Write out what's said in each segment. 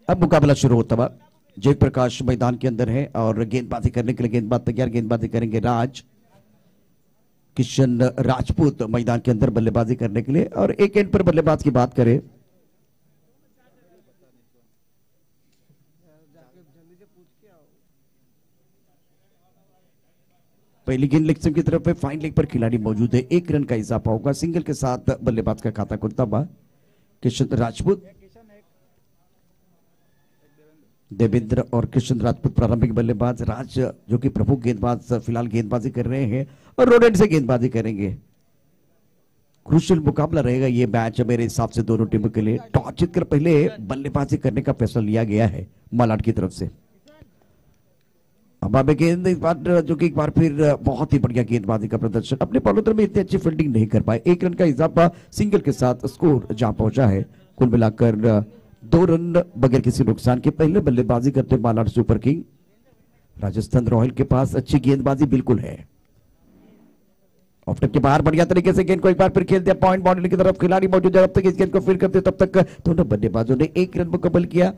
अब मुकाबला शुरू होता हुआ। जयप्रकाश मैदान के अंदर है और गेंदबाजी करने के लिए गेंदबाज तैयार। गेंदबाजी करेंगे राज किशन राजपूत मैदान के अंदर बल्लेबाजी करने के लिए। और एक एंड पर बल्लेबाज की बात करें पहली गेंद लेग की तरफ है, फाइन लेग पर खिलाड़ी मौजूद है। 1 रन का इजाफा होगा। सिंगल के साथ बल्लेबाज का खाता खुलता हुआ किशन राजपूत। देवेंद्र और किशन राजपूत प्रारंभिक बल्लेबाज। राज जो कि प्रमुख गेंदबाज फिलहाल गेंदबाजी कर रहे हैं और रोड एंड से गेंदबाजी करेंगे। क्रूशियल मुकाबला रहेगा ये मैच मेरे हिसाब से दोनों टीमों के लिए। टॉस जीतकर पहले बल्लेबाजी करने का फैसला लिया गया है मालाड की तरफ से। अब गेंद इस बार जो कि एक बार फिर बहुत ही बढ़िया गेंदबाजी का प्रदर्शन। अपने बॉलर में इतनी अच्छी फील्डिंग नहीं कर पाए। 1 रन का इजाफा सिंगल के साथ स्कोर जहां पहुंचा है। कुल मिलाकर 2 रन बगैर किसी नुकसान के। पहले बल्लेबाजी करते Malad super king. Rajasthan royal के पास अच्छी गेंदबाजी बिल्कुल है। ऑफ टप के बाहर बढ़िया तरीके से गेंद को एक बार फिर खेल दिया। पॉइंट बाउंड्री की तरफ खिलाड़ी मौजूद है। जब तक इस गेंद को फिर करते तब तक दोनों बल्लेबाजों ने 1 रन मुकम्मल किया।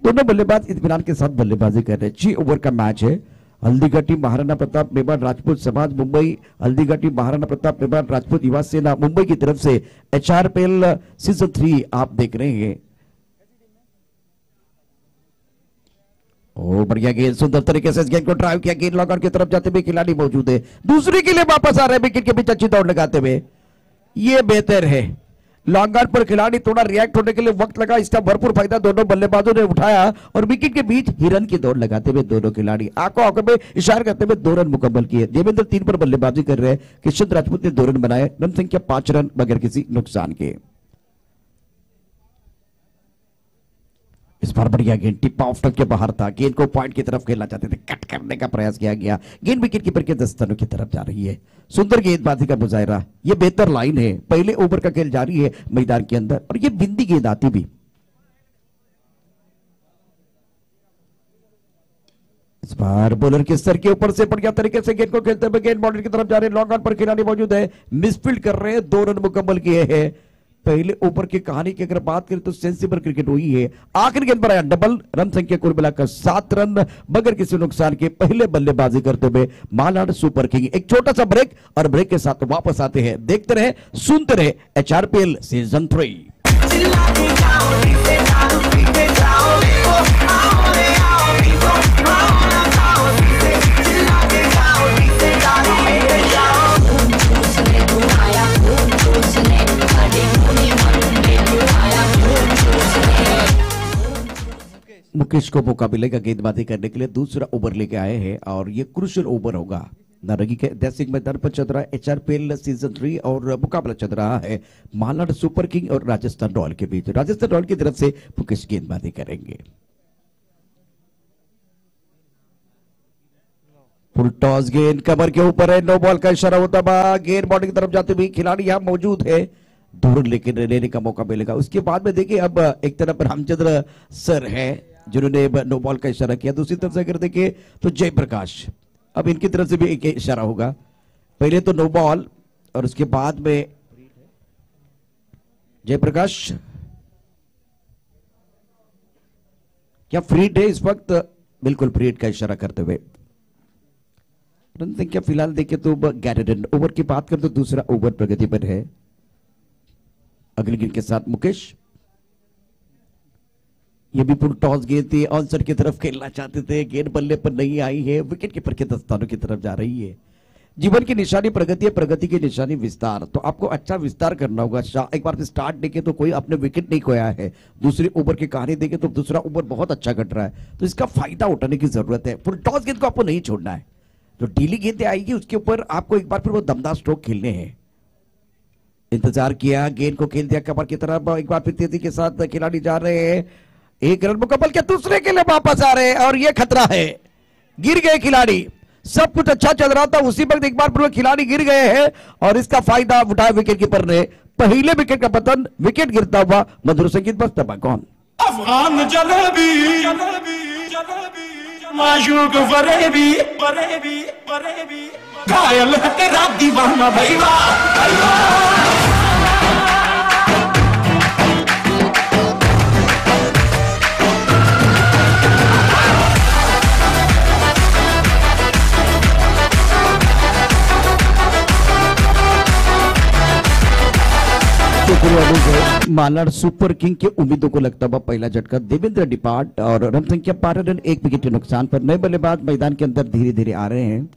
दोनों बल्लेबाज इत्मीनान के साथ बल्लेबाजी कर रहे हैं। 6 ओवर का मैच है। हल्दीघाटी महाराणा प्रताप मेवाड़ राजपूत समाज मुंबई, हल्दीघाटी महाराणा प्रताप मेवाड़ राजपूत युवा सेना मुंबई की तरफ से HRPL सीजन 3 आप देख रहे हैं। ओ बढ़िया गेंद, सुंदर तरीके से इस गेंद को ड्राइव किया। गेंद लॉन्ग ऑन की तरफ जाते हुए खिलाड़ी मौजूद है। दूसरी के लिए वापस आ रहे हैं विकेट के बीच अच्छी दौड़ लगाते हुए। ये बेहतर है। लॉन्ग ऑन पर खिलाड़ी थोड़ा रिएक्ट होने के लिए वक्त लगा। इसका भरपूर फायदा दोनों बल्लेबाजों ने उठाया और विकेट के बीच हिरन की दौड़ लगाते हुए दोनों खिलाड़ी आंखों में इशारा करते हुए 2 रन मुकम्मल किए। देवेंद्र 3 पर बल्लेबाजी कर रहे हैं। किशन राजपूत ने 2 रन बनाए। रन संख्या 5 रन बगैर किसी नुकसान के। इस बार बढ़िया गेंद टिप ऑफ टप के बाहर था। गेंद को पॉइंट की तरफ खेलना चाहते थे, कट करने का प्रयास किया गया। गेंद विकेट कीपर के दस्तानों की तरफ जा रही है। सुंदर गेंदबाजी का मुजाहिरा। ये बेहतर लाइन है। पहले ओवर का खेल जारी है मैदान के अंदर और ये बिंदी गेंद आती भी। इस बार बॉलर के सर के ऊपर से बढ़िया तरीके से गेंद को खेलते हुए गेंद बाउंड्री की तरफ जा रहे हैं। लॉन्ग ऑन पर खिलाड़ी मौजूद है। मिसफील्ड कर रहे हैं। 2 रन मुकम्मल किए हैं। पहले ओवर की कहानी की अगर बात करें तो सेंसिबल क्रिकेट हुई है। आखिरी गेंद पर आया डबल। रन संख्या कुल मिलाकर 7 रन बगैर किसी नुकसान के। पहले बल्लेबाजी करते हुए मालाड सुपर किंग। एक छोटा सा ब्रेक और ब्रेक के साथ वापस आते हैं। देखते रहे, सुनते रहे HRPL सीजन 3। मुकेश को मौका मिलेगा गेंदबाजी करने के लिए। दूसरा ओवर लेके आए हैं और ये क्रूशियल ओवर होगा। नारंगी के ऐतिहासिक मैदान पर चल रहा है HRPL सीजन 3 और मुकाबला चल रहा है मालाड सुपर किंग और राजस्थान रॉयल के बीच। राजस्थान रॉयल की तरफ से मुकेश गेंदबाजी करेंगे। फुल टॉस गेंद कमर के ऊपर है। नो बॉल का इशारा होता है। गेंद बाउंड्री की तरफ जाते हुए खिलाड़ी यहां मौजूद है। दूर लेने का मौका मिलेगा। उसके बाद में देखिए अब एक तरफ रामचंद्र सर है जिन्होंने नो बॉल का इशारा किया। दूसरी तरफ से अगर देखिए तो जयप्रकाश, अब इनकी तरफ से भी एक इशारा होगा। पहले तो नो बॉल और उसके बाद में जयप्रकाश क्या फ्रीड है इस वक्त? बिल्कुल फ्रीड का इशारा करते हुए। रन संख्या फिलहाल देखें तो 11 रन। ओवर की बात करें तो दूसरा ओवर प्रगति पर है। अगली गेंद के साथ मुकेश, ये भी फुल टॉस गेंद थी। आंसर की तरफ खेलना चाहते थे। गेंद बल्ले पर नहीं आई है। विकेट कीपर के दस्तानों की तरफ जा रही है। जीवन की निशानी प्रगति है, प्रगति की निशानी विस्तार। तो आपको अच्छा विस्तार करना होगा। एक बार स्टार्ट देखे तो कोई अपने विकेट नहीं खोया है। दूसरी ओवर की कहानी देखे तो दूसरा ओवर बहुत अच्छा कट रहा है, तो इसका फायदा उठाने की जरूरत है। फुल टॉस गेंद को आपको नहीं छोड़ना है। जो डीली गेंदें आएगी उसके ऊपर आपको एक बार फिर वो दमदार स्ट्रोक खेलने हैं। इंतजार किया, गेंद को खेल दिया कमर की तरफ। एक बार फिर तेजी के साथ खिलाड़ी जा रहे हैं। 1 रन मुकम्मल किया। दूसरे के लिए वापस आ रहे हैं और ये खतरा है। गिर गए खिलाड़ी। सब कुछ अच्छा चल रहा था, उसी वक्त एक बार फिर खिलाड़ी गिर गए हैं और इसका फायदा उठाया विकेट कीपर ने। पहले विकेट का पतन, विकेट गिरता हुआ मधुर संगीत बजता हुआ। कौन? अफगान जलेबी माशूक फरेबी फरेबी फरेबी घायल है तेरा दीवाना भैया भैया। मालाड सुपर किंग के उम्मीदों को लगता हुआ पहला झटका देवेंद्र डिपार्ट और रन संख्या 12 रन 1 विकेट के नुकसान पर नए बल्लेबाज मैदान के अंदर धीरे धीरे आ रहे हैं।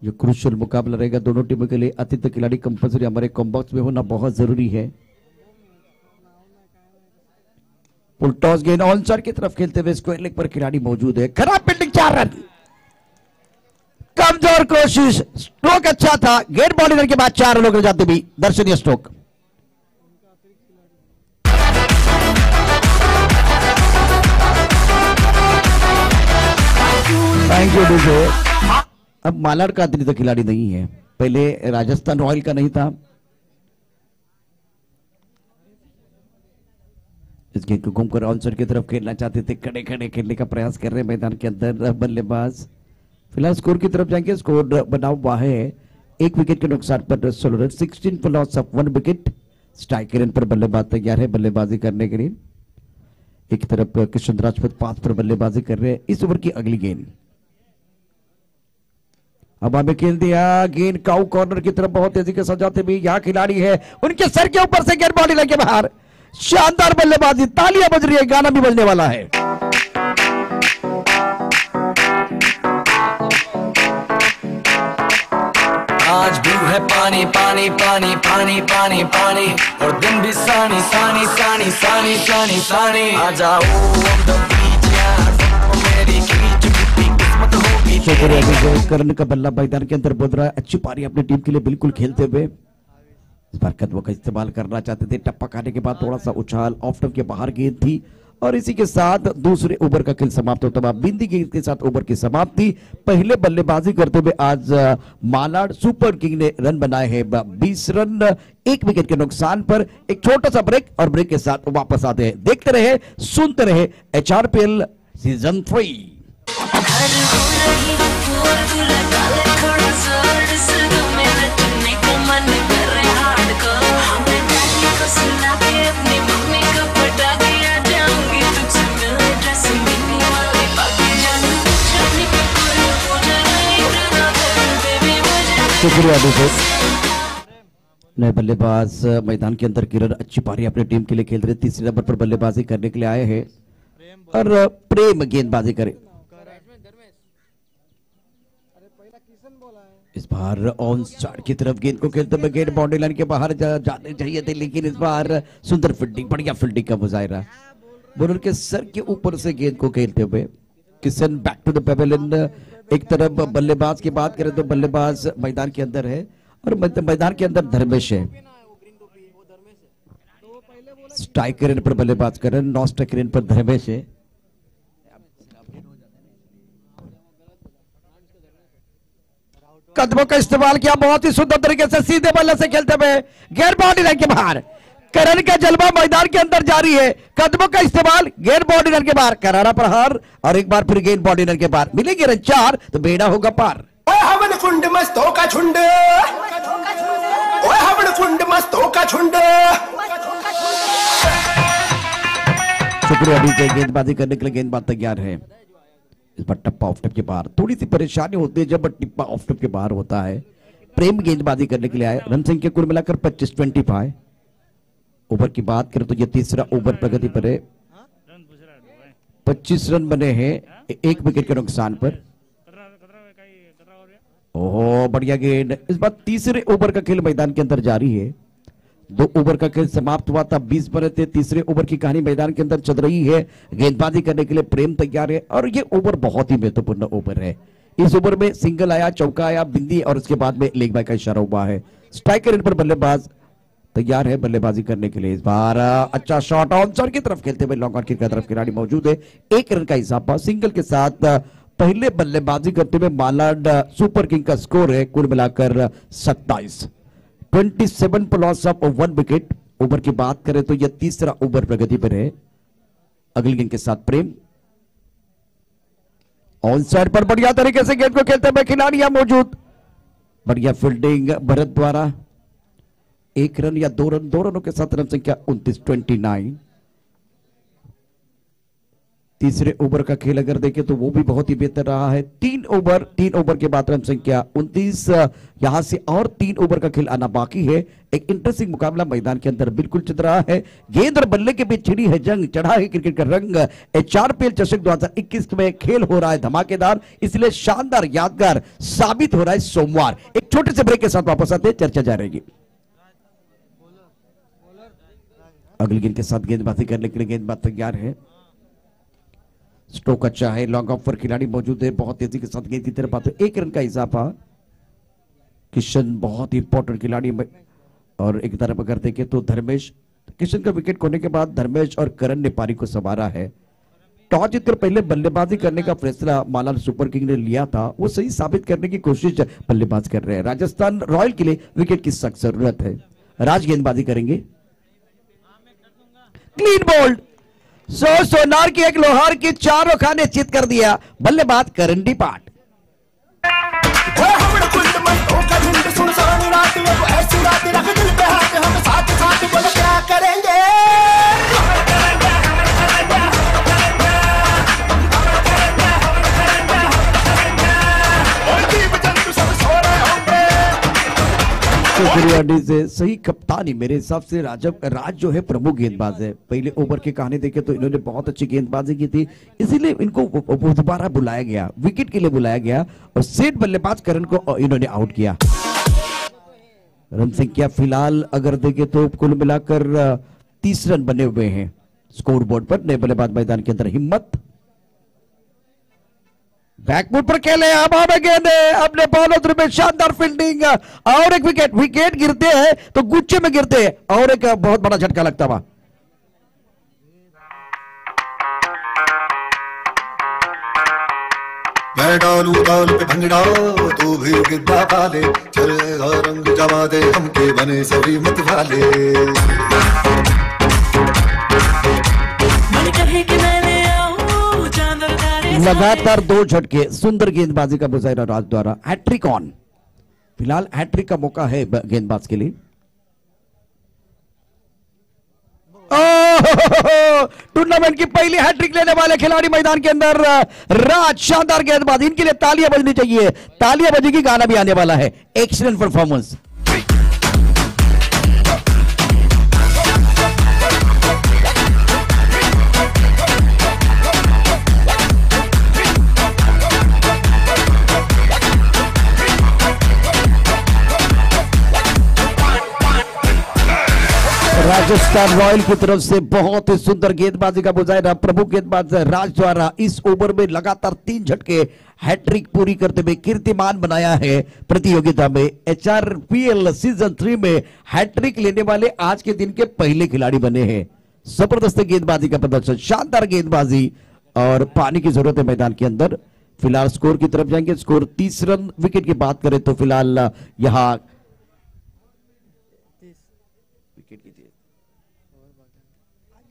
जो क्रूशियल मुकाबला रहेगा दोनों टीमों के लिए अतिरिक्त खिलाड़ी कंपल्सरी हमारे कॉम्बॉक्स में होना बहुत जरूरी है। फुल टॉस गेंद ऑन साइड की तरफ खेलते हुए स्क्वायर लेग पर खिलाड़ी मौजूद है। खराब फील्डिंग 4 रन, कमजोर कोशिश, स्ट्रोक अच्छा था, गेंद बॉडी के बाद 4 रनों के जाते भी दर्शनीय स्ट्रोक। Thank you DJ. अब मालाड का अतिरिक्त खिलाड़ी नहीं है, पहले राजस्थान रॉयल का नहीं था। इस गेंद को घूमकर ऑनसाइड की तरफ खेलना चाहते थे, खड़े खड़े खेलने का प्रयास कर रहे हैं मैदान के अंदर बल्लेबाज। फिलहाल स्कोर की तरफ जाएंगे, स्कोर बना हुआ है 1 विकेट के नुकसान पर 16 run, 16 for loss of 1 wicket. Strike rain पर बल्लेबाज तैयार है बल्लेबाजी करने के लिए। एक तरफ किशन राजपूत 5 पर बल्लेबाजी कर रहे हैं। इस ओवर की अगली गेंद अब हमें खेल दिया, गेंद काउ कॉर्नर की तरफ बहुत तेजी के साथ जाते भी यहाँ खिलाड़ी है, उनके सर के ऊपर से गेंद बॉडी लगे बाहर। शानदार बल्लेबाजी, तालियां बज रही है, गाना भी बजने वाला है। आज भी है पानी पानी पानी पानी पानी पानी और दिन भी सानी सानी सानी सानी सानी सानी आ जाओ मेरी किस्मत होगी। करण का बल्ला मैदान के अंदर बोल रहा है, अच्छी पारी अपनी टीम के लिए बिल्कुल खेलते हुए इस बार कदमों का इस्तेमाल करना चाहते थे। टप्पा खाने के बाद थोड़ा सा उछाल, ऑफ स्टंप के बाहर गेंद थी और इसी के साथ दूसरे ओवर का खेल समाप्त होता हुआ बिंदी गेंद के साथ ओवर की समाप्ति। पहले बल्लेबाजी करते हुए आज मालाड सुपर किंग ने रन बनाए हैं 20 रन 1 विकेट के नुकसान पर। एक छोटा सा ब्रेक और ब्रेक के साथ वापस आते हैं। देखते रहे, सुनते रहे HRPL सीजन 3। शुक्रिया नए बल्लेबाज मैदान के अंदर किरण अच्छी पारी अपनी टीम के लिए खेल रहे। तीसरे नंबर पर बल्लेबाजी करने के लिए आए हैं और प्रेम गेंदबाजी करे। इस बार ऑन साइड की तरफ गेंद को खेलते हुए गेंद बाउंड्री लाइन के बाहर जाने चाहिए थे, लेकिन इस बार सुंदर फील्डिंग, बढ़िया फील्डिंग का मुजाहिरा। बॉलर के सर के ऊपर से गेंद को खेलते हुए Kishan back to the pavilion. एक तरफ बल्लेबाज की बात करें तो बल्लेबाज मैदान के अंदर है और मैदान के अंदर धर्मेश है। स्ट्राइक रेन पर बल्लेबाज कर रहे हैं, नॉन स्ट्राइक रेन पर धर्मेश है। कदमों का इस्तेमाल किया बहुत ही सुंदर तरीके से, सीधे बल्ले से खेलते हुए गेंद बाउंड्री लाइन के बाहर। करण का जलवा मैदान के अंदर जारी है, कदमों का इस्तेमाल, गेंद बाउंड्री लाइन के बाहर, करारा प्रहार और एक बार फिर गेंद बाउंड्री लाइन के बाहर। मिलेंगे रन 4 तो बेड़ा होगा पार। ओए हवन कुंड मस्तों का झुंड, ओए हवन कुंड मस्तों का झुंड। शुक्रिया विजय, गेंदबाजी करने के लिए गेंदबाज तैयार है। इस बार टप्पा ऑफ टप के बाहर, थोड़ी सी परेशानी होती है जब टिप्पा ऑफ टप के बाहर होता है। प्रेम गेंदबाजी करने के लिए आए। रन संख्या कुल मिलाकर 25-25। ओवर की बात करें तो यह तीसरा ओवर प्रगति पर है। 25 रन बने हैं 1 विकेट के नुकसान पर। ओहो बढ़िया गेंद। इस बार तीसरे ओवर का खेल मैदान के अंदर जारी है। 2 ओवर का खेल समाप्त हुआ था, 20 बने थे। तीसरे ओवर की कहानी मैदान के अंदर चल रही है। गेंदबाजी करने के लिए प्रेम तैयार है और ये ओवर बहुत ही महत्वपूर्ण ओवर है। इस ओवर में सिंगल आया, चौका आया, बिंदी और उसके बाद में लेग बाय का इशारा हुआ है। स्ट्राइकर पर बल्लेबाज तैयार है बल्लेबाजी करने के लिए। इस बार अच्छा शॉट ऑन साइड की तरफ खेलते हुए लॉन्ग ऑन की तरफ खिलाड़ी मौजूद है। 1 रन का इजाफा सिंगल के साथ पहले बल्लेबाजी करते हुए मालाड सुपर किंग का स्कोर है कुल मिलाकर 27। 27 पर लॉस ऑफ 1 विकेट। ओवर की बात करें तो यह तीसरा ओवर प्रगति पर है। अगली गेंद के साथ प्रेम ऑन साइड पर बढ़िया तरीके से गेंद को खेलते हुए खिलाड़ी यहां मौजूद। बढ़िया फील्डिंग भरत द्वारा। 1 रन या 2 रन, 2 रनों के साथ रन संख्या 29। तीसरे ओवर का खेल अगर देखें तो वो भी बहुत ही बेहतर रहा है। 3 ओवर के बाद रन संख्या 29। यहां से और 3 ओवर का खेल आना बाकी है। एक इंटरेस्टिंग मुकाबला मैदान के अंदर बिल्कुल चल रहा है। गेंद और बल्ले के बीच छिड़ी है जंग, चढ़ा है क्रिकेट का रंग। HRPL चषक 2021 में खेल हो रहा है धमाकेदार, इसलिए शानदार यादगार साबित हो रहा है सोमवार। एक छोटे से ब्रेक के साथ वापस आते हैं, चर्चा जारी रहेगी। अगली गेंद के साथ गेंदबाजी करने के लिए गेंदबाज तैयार है। स्ट्रोक अच्छा है, लॉन्ग ऑफ पर खिलाड़ी मौजूद है। बहुत तेजी के साथ गेंद की तरफ आते, 1 रन का इजाफा। किशन बहुत ही इंपॉर्टेंट खिलाड़ी और एक तरफ अगर देखें तो धर्मेश, किशन का विकेट खोने के बाद धर्मेश और करण ने पारी को संवारा है। टॉस जीतकर पहले बल्लेबाजी करने का फैसला मालाड सुपर किंग ने लिया था, वो सही साबित करने की कोशिश बल्लेबाज कर रहे हैं। राजस्थान रॉयल के लिए विकेट की सख्त जरूरत है। राज गेंदबाजी करेंगे, क्लीन बोल्ड। सोनार की एक लोहार की चारों खाने चित कर दिया बल्लेबाज करण डिपाट। ओए हमड़ कुंड मस्तों का झुंड, सुनसान रात में वो ऐसी रात रख दिल पे हाथ, हम साथ साथ बोलो क्या करेंगे। और जीव जंतु सब सो रहे होंगे। शुक्रिया से सही कप्तानी मेरे हिसाब से राज जो है प्रमुख गेंदबाज है। पहले ओवर की कहानी देखे तो इन्होंने बहुत अच्छी गेंदबाजी की थी, इसीलिए इनको दोबारा बुलाया गया, विकेट के लिए बुलाया गया और सेठ बल्लेबाज करण को इन्होंने आउट किया। रन संख्या फिलहाल अगर देखे तो कुल मिलाकर 30 रन बने हुए हैं स्कोर बोर्ड पर। नए बल्लेबाज मैदान के अंदर हिम्मत, बैकफुट पर खेले, हवा गेंद है, अपने बॉलर में शानदार फील्डिंग और एक विकेट गिरते हैं तो गुच्छे में गिरते हैं और एक बहुत बड़ा झटका लगता हुआ। मैं डालू ताल पे भंगड़ा, तू भी गिद्दा पा ले, चलेगा रंग जमा दे, हमके बने सभी मत वाले। लगातार 2 झटके, सुंदर गेंदबाजी का मुजाहिरा राज द्वारा। हैट्रिक ऑन, फिलहाल हैट्रिक का मौका है गेंदबाज के लिए। टूर्नामेंट की पहली हैट्रिक लेने वाले खिलाड़ी मैदान के अंदर राज, शानदार गेंदबाज, इनके लिए तालियां बजनी चाहिए। तालियां बजेगी, गाना भी आने वाला है। Excellent performance. राजस्थान रॉयल की तरफ से बहुत ही सुंदर गेंदबाजी का मुजाहिरा प्रमुख गेंदबाज राज द्वारा इस ओवर में लगातार 3 झटके हैट्रिक पूरी करते हुए कीर्तिमान बनाया है प्रतियोगिता में। HRPL सीजन 3 में हैट्रिक लेने वाले आज के दिन के पहले खिलाड़ी बने हैं। जबरदस्त गेंदबाजी का प्रदर्शन, शानदार गेंदबाजी और पानी की जरूरत है मैदान के अंदर। फिलहाल स्कोर की तरफ जाएंगे। Score 30 run. विकेट की बात करें तो फिलहाल यहां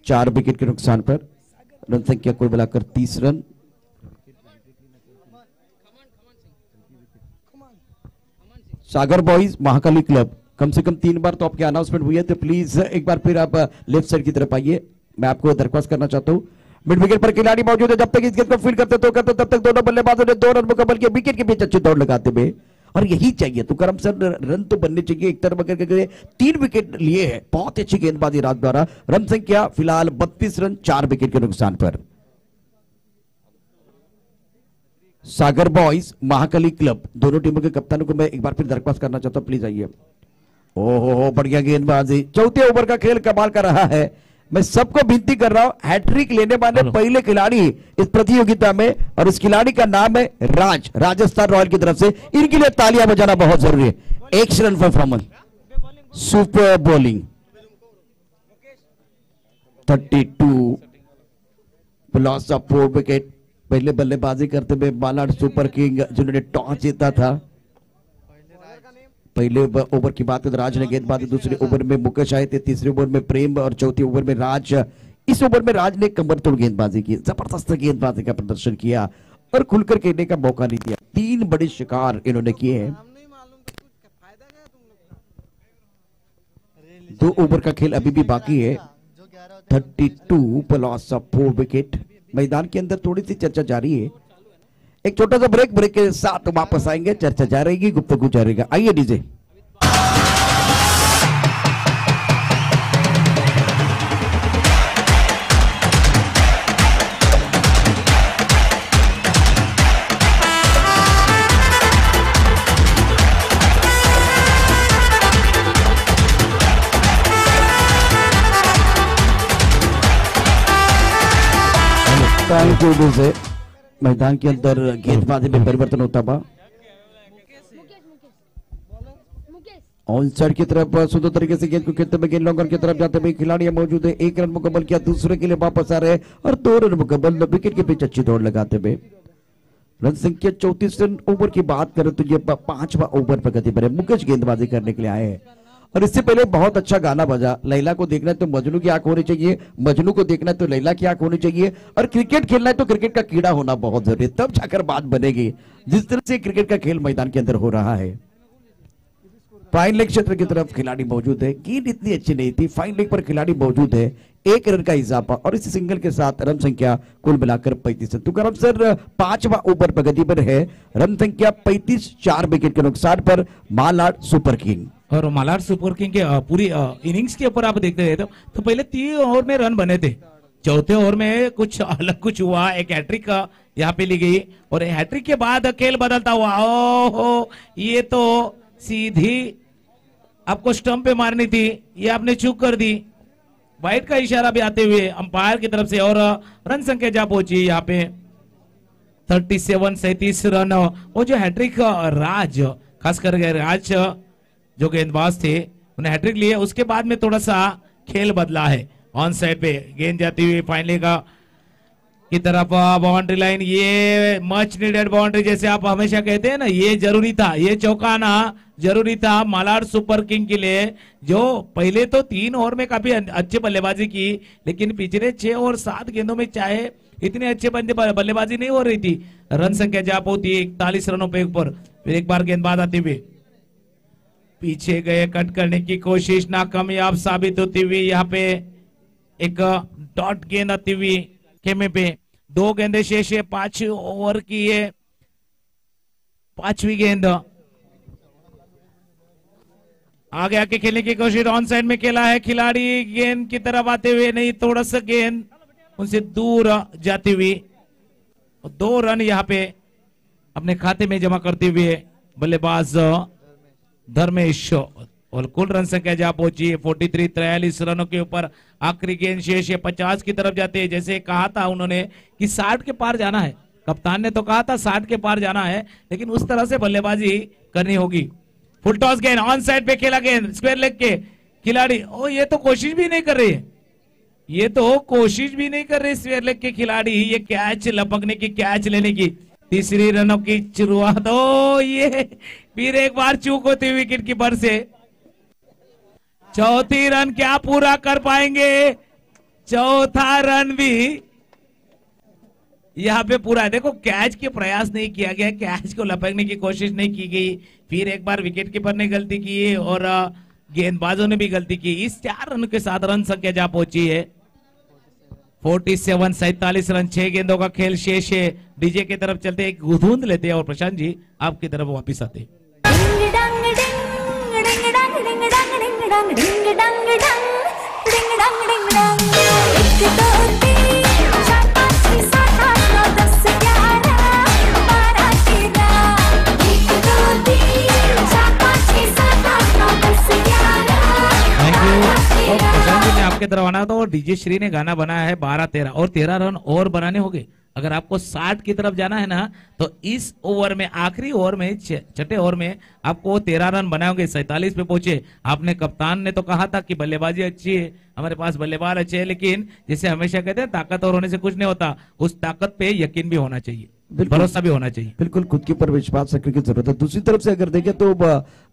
4 विकेट के नुकसान पर रन संख्या कुल मिलाकर 30 रन। सागर बॉयज महाकाली क्लब, कम से कम 3 बार तो आपकी अनाउंसमेंट हुई है, तो प्लीज एक बार फिर आप लेफ्ट साइड की तरफ आइए। मैं आपको दरख्वास्त करना चाहता हूं। मिड विकेट पर खिलाड़ी मौजूद है, जब तक इस गेंद को फील्ड करते तब तक दोनों बल्लेबाजों ने 2 रन मुकम्मल किए। विकेट के बीच अच्छी दौड़ लगाते हुए, और यही चाहिए तो करम सर, रन तो बनने चाहिए। एक तरफ अगर 3 विकेट लिए हैं, बहुत अच्छी गेंदबाजी राज द्वारा। रन संख्या फिलहाल 32 रन 4 विकेट के नुकसान पर। सागर बॉयज महाकाली क्लब, दोनों टीमों के कप्तानों को मैं एक बार फिर दरख्वास्त करना चाहता हूं, प्लीज आइए। ओहो बढ़िया गेंदबाजी, चौथे ओवर का खेल कमाल कर रहा है। मैं सबको विनती कर रहा हूं, हैट्रिक लेने वाले पहले खिलाड़ी इस प्रतियोगिता में, और इस खिलाड़ी का नाम है राज, राजस्थान रॉयल की तरफ से। इनके लिए तालियां बजाना बहुत जरूरी है। Excellent performance, super bowling. 32 plus of 4 wicket. पहले बल्लेबाजी करते हुए मालाड सुपर किंग जिन्होंने टॉस जीता था। पहले ओवर की बात करें राज ने गेंदबाजी, दूसरे ओवर में मुकेश आए थे, तीसरे ओवर में प्रेम और चौथे ओवर में राज। इस ओवर में राज ने कमर तोड़ गेंदबाजी की, जबरदस्त गेंदबाजी का प्रदर्शन किया और खुलकर खेलने का मौका नहीं दिया। 3 बड़े शिकार इन्होंने किए हैं। 2 ओवर का खेल अभी भी बाकी है। 32 प्लस ऑफ 4 विकेट। मैदान के अंदर थोड़ी सी चर्चा जारी है। एक छोटा सा ब्रेक, ब्रेक के साथ वापस आएंगे, चर्चा जारी रहेगी, गुफ्तगू जारी रहेगा। आइए डीजे। से मैदान के अंदर गेंदबाजी में परिवर्तन होता हुआ ऑन साइड की तरफ सुंदर तरीके से गेंद को खेलते हुए गेंद लॉन्गर की तरफ जाते हुए खिलाड़ी मौजूद है। 1 रन मुकम्मल किया, दूसरे के लिए वापस आ रहे और 2 रन मुकम्मल, विकेट के बीच अच्छी दौड़ लगाते हुए। रन संख्या 34 रन। ओवर की बात करें तो ये 5वां ओवर प्रगति पर है। मुकेश गेंदबाजी करने के लिए आए हैं और इससे पहले बहुत अच्छा गाना बजा। लैला को देखना है तो मजनू की आंख होनी चाहिए, मजनू को देखना है तो लैला की आंख होनी चाहिए, और क्रिकेट खेलना है तो क्रिकेट का कीड़ा होना बहुत जरूरी है, तब जाकर बात बनेगी। जिस तरह से क्रिकेट का खेल मैदान के अंदर हो रहा है। फाइन लेग क्षेत्र की तरफ खिलाड़ी मौजूद है। गेंद इतनी अच्छी नहीं थी, फाइन लेग पर खिलाड़ी मौजूद है। 1 रन का इजाफा और इस सिंगल के साथ रन संख्या कुल मिलाकर 35 है। तुकाराम सर 5वां ओवर प्रगति पर है। रन संख्या 35, 4 विकेट के नुकसान पर मालाड सुपर किंग। और मालाड सुपर किंग के पूरी इनिंग्स के ऊपर आप देखते रहे तो पहले 3 ओवर में रन बने थे। चौथे ओवर में कुछ अलग कुछ हुआ, एक हैट्रिक यहाँ पे ली गई और हैट्रिक के बाद खेल बदलता हुआ। ओहो, ये तो सीधी आपको स्टंप पे मारनी थी, ये आपने चूक कर दी। वाइड का इशारा भी आते हुए अंपायर की तरफ से और रन संख्या जा पहुंची यहाँ पे 37 रन। वो जो हैट्रिक राज, खास करके राज जो गेंदबाज थे उन्हें हैट्रिक लिए, उसके बाद में थोड़ा सा खेल बदला है। ऑन साइड पे गेंद जाती हुई फाइनली का की तरफ बाउंड्री लाइन, ये मच नीडेड बाउंड्री जैसे आप हमेशा कहते हैं ना, ये जरूरी था, ये चौकाना जरूरी था मालाड सुपर किंग के लिए, जो पहले तो 3 ओवर में काफी अच्छी बल्लेबाजी की, लेकिन पिछले 6 और 7 गेंदों में चाहे इतने अच्छे बल्लेबाजी नहीं हो रही थी। रन संख्या जा पहुंची 41 रनों पे ऊपर। फिर एक बार गेंदबाज आते हुए पीछे गए, कट करने की कोशिश नाकामयाब साबित होती हुई। यहाँ पे एक डॉट गेंद आती हुई खेमे पे। 2 गेंदे शेष है, 5 ओवर की है, 5वीं गेंद। आगे आके खेलने की कोशिश, ऑन साइड में खेला है खिलाड़ी, गेंद की तरफ आते हुए नहीं, थोड़ा सा गेंद उनसे दूर जाती हुई। 2 रन यहाँ पे अपने खाते में जमा करते हुए बल्लेबाज धर्मेश, और कुल रन संख्या जा पहुंची है 43 रनों के ऊपर। आखिरी गेंद शेष है, 50 की तरफ जाते हैं। जैसे कहा था उन्होंने कि 60 के पार जाना है, कप्तान ने तो कहा था 60 के पार जाना है, लेकिन उस तरह से बल्लेबाजी करनी होगी। फुल टॉस गेंद ऑन साइड पे खेला, गेंद स्क्वायर लेग के खिलाड़ी, ओ ये तो कोशिश भी नहीं कर रही है, ये तो कोशिश भी नहीं कर रहे स्क्वायर लेग के खिलाड़ी, ये कैच लपकने की, कैच लेने की। 3 रनों की शुरुआत, ओ ये फिर एक बार चूक होती हुई विकेट कीपर से। 4थी रन क्या पूरा कर पाएंगे? 4था रन भी यहाँ पे पूरा। देखो कैच के प्रयास नहीं किया गया, कैच को लपकने की कोशिश नहीं की गई। फिर एक बार विकेट कीपर ने गलती की और गेंदबाजों ने भी गलती की। इस 4 रन के साथ रन संख्या जा पहुंची है 47 रन। 6 गेंदों का खेल शेष है। डीजे की तरफ चलते एक धुंध लेते हैं और प्रशांत जी आपकी तरफ वापिस आते। आपके तरफ आना तो डीजे श्री ने गाना बनाया है 12-13 और 13 रन और बनाने होंगे। अगर आपको 60 की तरफ जाना है ना तो इस ओवर में, आखिरी ओवर में, 6ठे ओवर में आपको 13 रन बनाओगे। 47 पे पहुंचे। आपने, कप्तान ने तो कहा था कि बल्लेबाजी अच्छी है, हमारे पास बल्लेबाज अच्छे हैं, लेकिन जैसे हमेशा कहते हैं ताकत और होने से कुछ नहीं होता, उस ताकत पे यकीन भी होना चाहिए, भरोसा भी होना चाहिए। बिल्कुल खुद के ऊपर विश्वास रखने की जरूरत है। दूसरी तरफ से अगर देखें तो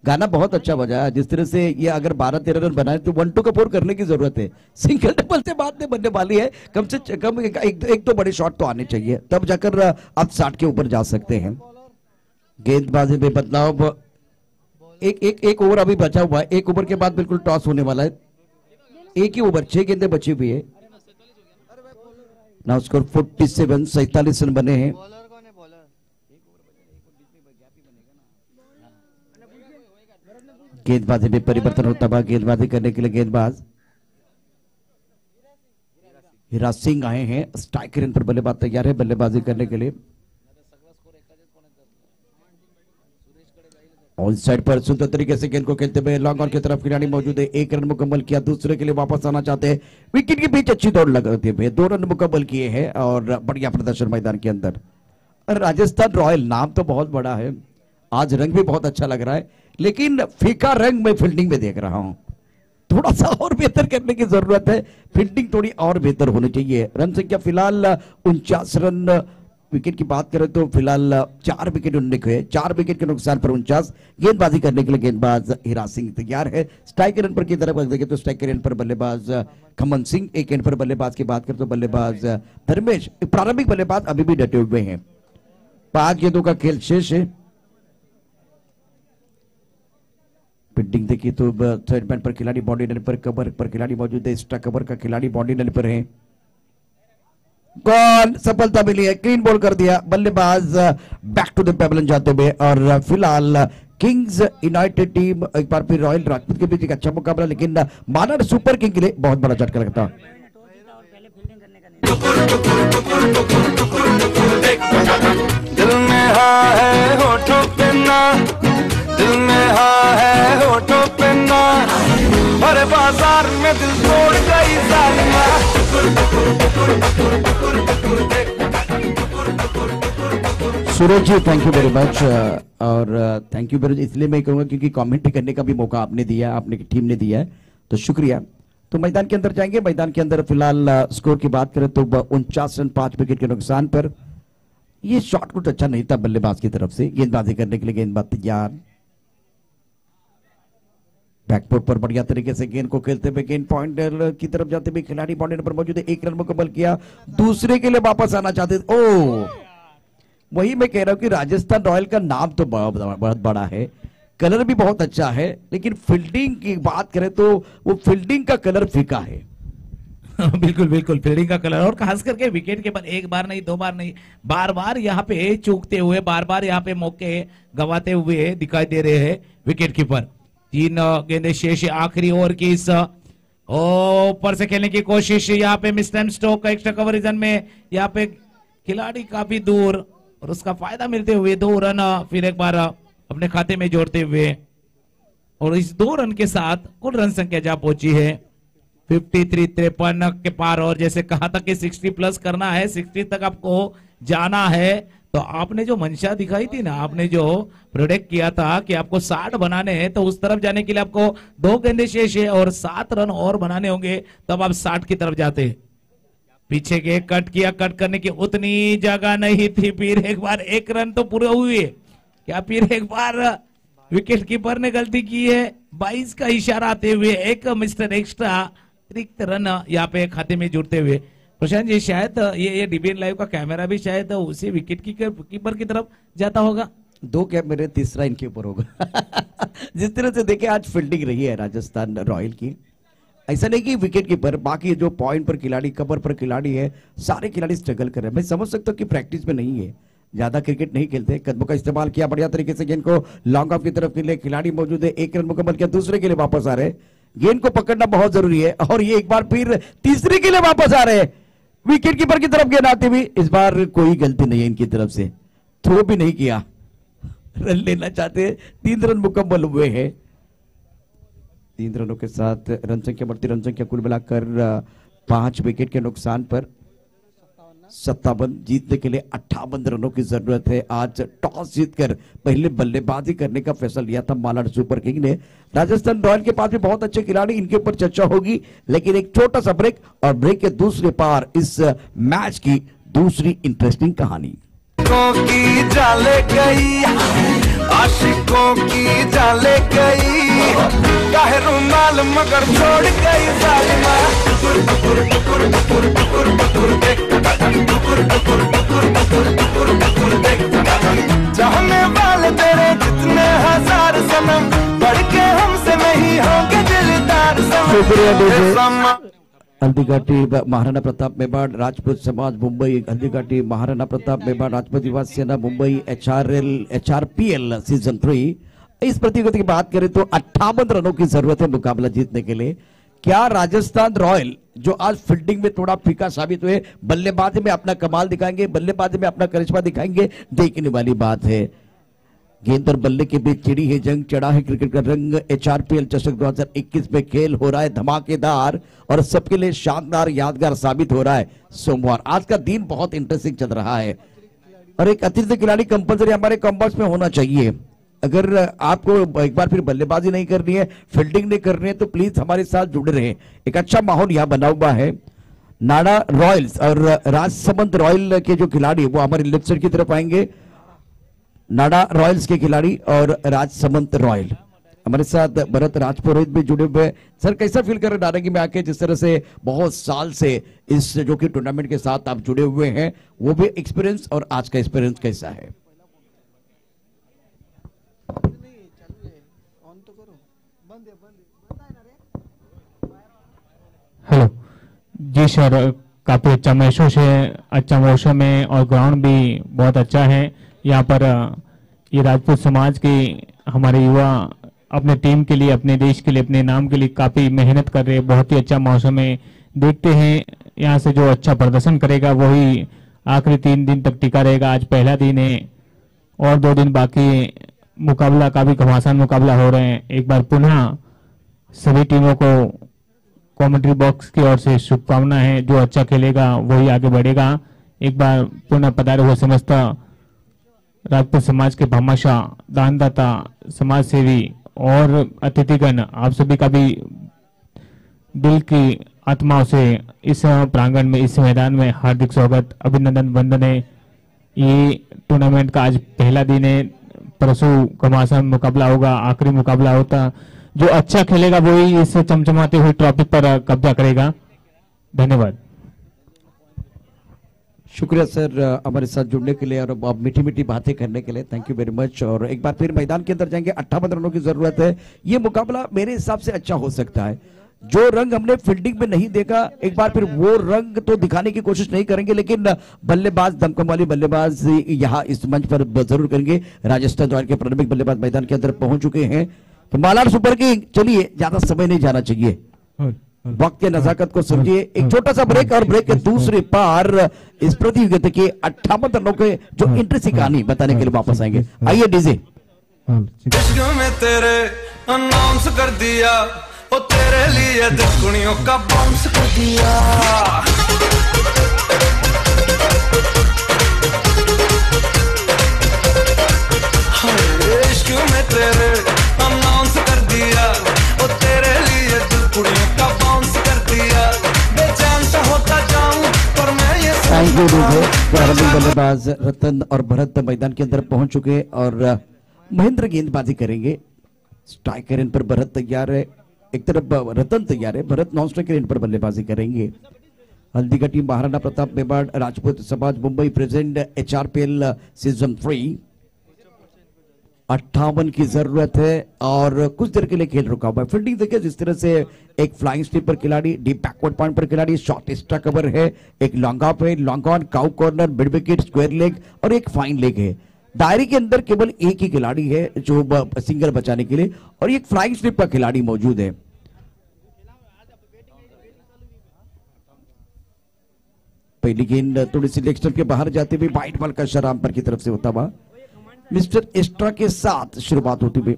गाना बहुत अच्छा बजा है। जिस तरह से ये अगर 12-13 रन बनाए तो 1-2 का 4 करने की जरूरत है। सिंगल डबल से बात नहीं बनने वाली है, कम से कम एक तो बड़े शॉट तो आने चाहिए, तब जाकर आप 60 के ऊपर जा सकते हैं। गेंदबाजी में बदलाव, एक ओवर अभी बचा हुआ है। 1 ओवर के बाद बिल्कुल टॉस होने वाला है। एक ही ओवर, 6 गेंदें बची हुई है। नाउ स्कोर 47, 47 रन बने हैं। गेंदबाजी में परिवर्तन होता हुआ गेंदबाजी करने के लिए गेंदबाज हीरा सिंह आए हैं। स्ट्राइकर इन पर बल्लेबाज तैयार है बल्लेबाजी करने के लिए। ऑन साइड पर सुंदर तरीके से गेंद को खेलते हुए लॉन्ग ऑन की तरफ खिलाड़ी मौजूद है। एक रन मुकम्मल किया, दूसरे के लिए वापस आना चाहते हैं। विकेट के बीच अच्छी दौड़ लगाते हुए 2 रन मुकम्मल किए हैं और बढ़िया प्रदर्शन मैदान के अंदर। राजस्थान रॉयल नाम तो बहुत बड़ा है, आज रंग भी बहुत अच्छा लग रहा है, लेकिन फीका रंग मैं फील्डिंग में देख रहा हूं। थोड़ा सा और बेहतर करने की जरूरत है, फील्डिंग थोड़ी और बेहतर होनी चाहिए। रन संख्या फिलहाल 49 रन। विकेट की बात करें तो फिलहाल 4 विकेट उन्होंने खोए, 4 विकेट के नुकसान पर 49। गेंदबाजी करने के लिए गेंदबाज हीरा सिंह तैयार है। स्ट्राइकर एंड पर की तरफ देखें तो स्ट्राइकर एंड पर बल्लेबाज खमन सिंह, एक एंड पर बल्लेबाज की बात करें तो बल्लेबाज धर्मेश। प्रारंभिक बल्लेबाज अभी भी डटे हुए हैं। 5 गेंदों का खेल शेष है। फील्डिंग देखिए तो थर्ड मैन पर खिलाड़ी बॉडी लाइन पर, कवर पर खिलाड़ी मौजूद है। एक्स्ट्रा कवर का खिलाड़ी बॉडी लाइन पर है। कौन सफलता मिली है, क्लीन बॉल कर दिया बल्लेबाज बैक टू द पेवलियन जाते हुए। और फिलहाल किंग्स यूनाइटेड टीम एक बार फिर रॉयल राजपूत के बीच एक अच्छा मुकाबला, लेकिन मानर सुपर किंग के लिए बहुत बड़ा झटका लगता। दिल में हाँ है होठों पे ना, दिल में हाँ है होठों पे ना, भरे बाजार में दिल तोड़ गई जालिमा। सूरज जी थैंक यू वेरी मच। और थैंक यू वेरी मच इसलिए मैं कहूंगा क्योंकि कमेंट करने का भी मौका आपने दिया, आपने टीम ने दिया है, तो शुक्रिया। तो मैदान के अंदर जाएंगे। मैदान के अंदर फिलहाल स्कोर की बात करें तो 49 रन 5 विकेट के नुकसान पर। ये शॉट कुछ अच्छा नहीं था बल्लेबाज की तरफ से। गेंदबाजी करने के लिए गेंदबाज तैयार, बैकफुट पर बढ़िया तरीके से गेंद को खेलते हुए गेंद पॉइंट की तरफ जाते हुए खिलाड़ी पॉइंट पर मौजूद है। 1 रन मुकम्मल किया, दूसरे के लिए वापस आना चाहते थे। ओ वही मैं कह रहा हूं कि राजस्थान रॉयल का नाम तो बहुत बड़ा है, कलर भी बहुत अच्छा है, लेकिन फील्डिंग की बात करें तो वो फील्डिंग का कलर फीका है। बिल्कुल बिल्कुल फील्डिंग का कलर, और खास करके विकेट के बाद एक बार नहीं, 2 बार नहीं, बार बार यहाँ पे चूकते हुए, बार बार यहाँ पे मौके गवाते हुए दिखाई दे रहे हैं विकेट कीपर। 3 गेंदें शेष आखिरी ओवर की। इस ऊपर से खेलने की कोशिश, यहाँ पे मिस्टर स्टोक का एक्स्ट्रा कवरिजन में यहाँ पे खिलाड़ी काफी दूर, और उसका फायदा मिलते हुए 2 रन फिर एक बार अपने खाते में जोड़ते हुए। और इस 2 रन के साथ कुल रन संख्या जा पहुंची है 53 के पार। और जैसे कहा था कि 60 प्लस करना है, 60 तक आपको जाना है, तो आपने जो मंशा दिखाई थी ना, आपने जो प्रोडक्ट किया था कि आपको 60 बनाने हैं, तो उस तरफ जाने के लिए आपको 2 गेंदें शेष है और 7 रन और बनाने होंगे, तब आप 60 की तरफ जाते हैं। पीछे के कट किया, कट करने की उतनी जगह नहीं थी। फिर एक बार 1 रन तो पूरे हुए, क्या फिर एक बार विकेट कीपर ने गलती की है। 22 का इशारा आते हुए एक मिस्टर एक्स्ट्रा रिक्त रन यहाँ पे खाते में जुड़ते हुए। प्रशांत जी शायद ये डीबीएन लाइव का कैमरा भी शायद उसी विकेट कीपर की तरफ जाता होगा। 2 कैमरे, तीसरा इनके ऊपर होगा। जिस तरह से देखे आज फील्डिंग रही है राजस्थान रॉयल की, ऐसा नहीं कि विकेट कीपर, बाकी जो पॉइंट पर खिलाड़ी, कवर पर खिलाड़ी है, सारे खिलाड़ी स्ट्रगल कर रहे हैं। मैं समझ सकता हूँ कि प्रैक्टिस में नहीं है, ज्यादा क्रिकेट नहीं खेलते। कदमों का इस्तेमाल किया बढ़िया तरीके से, गेंद को लॉन्ग ऑफ की तरफ के लिए खिलाड़ी मौजूद है। 1 रन मुकम्मल किया, दूसरे के लिए वापस आ रहे। गेंद को पकड़ना बहुत जरूरी है, और ये एक बार फिर तीसरे के लिए वापस आ रहे। विकेट कीपर की तरफ गेंद आती हुई, इस बार कोई गलती नहीं है इनकी तरफ से, थ्रो भी नहीं किया, रन लेना चाहते हैं। 3 रन मुकम्मल हुए हैं। 3 रनों के साथ रन संख्या बढ़ती, रन संख्या कुल मिलाकर 5 विकेट के नुकसान पर 57। जीतने के लिए 58 रनों की जरूरत है। आज टॉस जीतकर पहले बल्लेबाजी करने का फैसला लिया था मालाड सुपर किंग ने। राजस्थान रॉयल के पास भी बहुत अच्छे खिलाड़ी, इनके ऊपर चर्चा होगी, लेकिन एक छोटा सा ब्रेक, और ब्रेक के दूसरे पार इस मैच की दूसरी इंटरेस्टिंग कहानी। की जाले गई, आशिकों की जाले गई, काहे रुमाल मगर छोड़ गई जालिमा। चाहने वाले तेरे जितने हजार सनम, बढ़ के हमसे नहीं होंगे दिलदार सनम। हल्दीघाटी महाराणा प्रताप मेवाड़ राजपूत समाज मुंबई, हल्दीघाटी महाराणा प्रताप मेवाड़ राजपूत युवा सेना मुंबई, HRPL सीजन 3। इस प्रतियोगिता की बात करें तो 58 रनों की जरूरत है मुकाबला जीतने के लिए। क्या राजस्थान रॉयल जो आज फील्डिंग में थोड़ा फीका साबित हुए, बल्लेबाजी में अपना कमाल दिखाएंगे, बल्लेबाजी में अपना करिश्मा दिखाएंगे, देखने वाली बात है। गेंद और बल्ले के बीच चिड़ी है जंग, चढ़ा है क्रिकेट का रंग। HRPL चषक 2021 में खेल हो रहा है धमाकेदार और सबके लिए शानदार यादगार साबित हो रहा है। सोमवार आज का दिन बहुत इंटरेस्टिंग चल रहा है और एक अतिरिक्त खिलाड़ी कंपलसरी हमारे कॉम्बॉक्स में होना चाहिए। अगर आपको एक बार फिर बल्लेबाजी नहीं करनी है, फील्डिंग नहीं करनी है, तो प्लीज हमारे साथ जुड़े रहें। एक अच्छा माहौल यहाँ बना हुआ है। नाडा रॉयल्स और राजसमंद रॉयल के जो खिलाड़ी वो हमारे लेफ्ट साइड की तरफ आएंगे। नाडा रॉयल्स के खिलाड़ी और राजसमंद रॉयल हमारे साथ भरत राजपुरोहित भी जुड़े हुए। सर कैसा फील कर रहे नारंगी में आके, जिस तरह से बहुत साल से इस जो कि टूर्नामेंट के साथ आप जुड़े हुए हैं, वो भी एक्सपीरियंस और आज का एक्सपीरियंस कैसा है? हेलो जी सर, काफी अच्छा मौसम है और ग्राउंड भी बहुत अच्छा है। यहाँ पर ये राजपूत समाज के हमारे युवा अपने टीम के लिए, अपने देश के लिए, अपने नाम के लिए काफी मेहनत कर रहे हैं। बहुत ही अच्छा मौसम है। देखते हैं यहाँ से जो अच्छा प्रदर्शन करेगा वही आखिरी 3 दिन तक टिका रहेगा। आज पहला दिन है और 2 दिन बाकी। मुकाबला काफी घमासान मुकाबला हो रहे हैं। एक बार पुनः सभी टीमों को कमेंट्री बॉक्स की ओर से शुभकामना है। जो अच्छा खेलेगा वही आगे बढ़ेगा। एक बार पुनः पधारे हुए समस्त राजपूत समाज के भामाशाह, दानदाता, समाज सेवी और अतिथिगण, आप सभी का भी दिल की आत्माओं से इस प्रांगण में, इस मैदान में हार्दिक स्वागत, अभिनंदन, वंदन है। ये टूर्नामेंट का आज पहला दिन है। परसों घमासान मुकाबला होगा, आखिरी मुकाबला होता। जो अच्छा खेलेगा वही इस चमचमाते हुए ट्रॉफी पर कब्जा करेगा। धन्यवाद। शुक्रिया सर हमारे साथ जुड़ने के लिए और मीठी मीठी बातें करने के लिए। Thank you very much. और एक बार फिर मैदान के अंदर जाएंगे। 58 रनों की जरूरत है। ये मुकाबला मेरे हिसाब से अच्छा हो सकता है। जो रंग हमने फील्डिंग में नहीं देखा, एक बार फिर वो रंग तो दिखाने की कोशिश नहीं करेंगे, लेकिन बल्लेबाज, दमकम वाली बल्लेबाज यहाँ इस मंच पर जरूर करेंगे। राजस्थान रॉयल के प्रारंभिक बल्लेबाज मैदान के अंदर पहुंच चुके हैं। तो मालाड सुपर किंग, चलिए ज्यादा समय नहीं जाना चाहिए, वक्त के नजाकत को समझिए। एक छोटा सा ब्रेक और ब्रेक के दूसरे पार इस प्रतियोगिता के 58 रनों के जो इंटरेस्टिंग कहानी बताने के लिए वापस आएंगे। आइए डीजे। इश्क में तेरे अनाउंस कर दिया, ओ तेरे लिए दुनियों का बाउंस कर दिया। इश्क में तेरे अनाउंस कर दिया, ओ तेरे लिए दुनियों का बाउंस कर दिया। बेचैन सा होता जाऊं पर मैं ये थैंक यू डीजे। प्रारंभिक बल्लेबाज रतन और भरत मैदान के अंदर पहुंच चुके और महेंद्र गेंदबाजी करेंगे। स्ट्राइकर इन पर भरत तैयार है, एक तरफ रतन तैयार है, भरत नॉन स्ट्राइकर इन पर बल्लेबाजी करेंगे। हल्दीघाटी महाराणा प्रताप मेवाड़ राजपूत समाज मुंबई प्रेजेंट HRPL सीजन 3। 58 की जरूरत है और कुछ देर के लिए खेल रुका हुआ है। फील्डिंग देखिए जिस तरह से, एक फ्लाइंग स्लिप पर खिलाड़ी, डीप बैकवर्ड पॉइंट पर खिलाड़ी, शॉर्ट एक्स्ट्रा कवर है, एक लॉन्ग ऑफ है, long on, cow corner, mid wicket, square leg और एक फाइन लेग है। दायरे के अंदर केवल एक ही खिलाड़ी है जो सिंगल बचाने के लिए और एक फ्लाइंग स्लिप का खिलाड़ी मौजूद है। पहली गेंद थोड़ी सी लेग स्टंप के बाहर जाते हुए वाइट बॉल का शराम पर की तरफ से होता हुआ मिस्टर एक्स्ट्रा के साथ शुरुआत होती हुई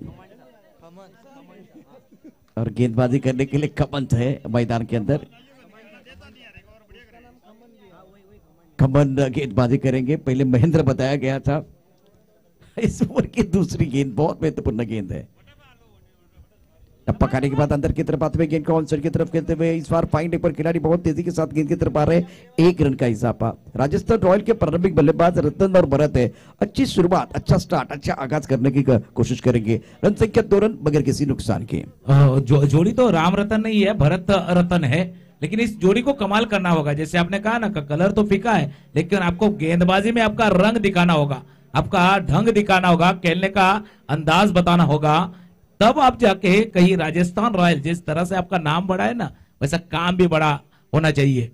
और गेंदबाजी करने के लिए कमंत है मैदान के अंदर। कमन गेंदबाजी करेंगे। पहले महेंद्र बताया गया था। इस ओवर की दूसरी गेंद बहुत महत्वपूर्ण गेंद है। टप्पा खाने के बाद अंदर की तरफ आते हुए गेंद को ऑन साइड की तरफ खेलते हुए इस बार फाइन लेग पर खिलाड़ी बहुत तेजी के साथ गेंद की तरफ आ रहे हैं। 1 रन का इजाफा। राजस्थान रॉयल के प्रारंभिक बल्लेबाज रतन और भरत है। अच्छी शुरुआत, अच्छा स्टार्ट, अच्छा आगाज करने की कोशिश करेंगे। रन संख्या 2 रन बगैर किसी नुकसान के। जोड़ी तो राम रतन नहीं है, भरत रतन है, लेकिन इस जोड़ी को कमाल करना होगा। जैसे आपने कहा ना, कलर तो फीका है, लेकिन आपको गेंदबाजी में आपका रंग दिखाना होगा, आपका ढंग दिखाना होगा, खेलने का अंदाज बताना होगा, तब आप जाके कहीं राजस्थान रॉयल, जिस तरह से आपका नाम बढ़ा है ना, वैसा काम भी बड़ा होना चाहिए।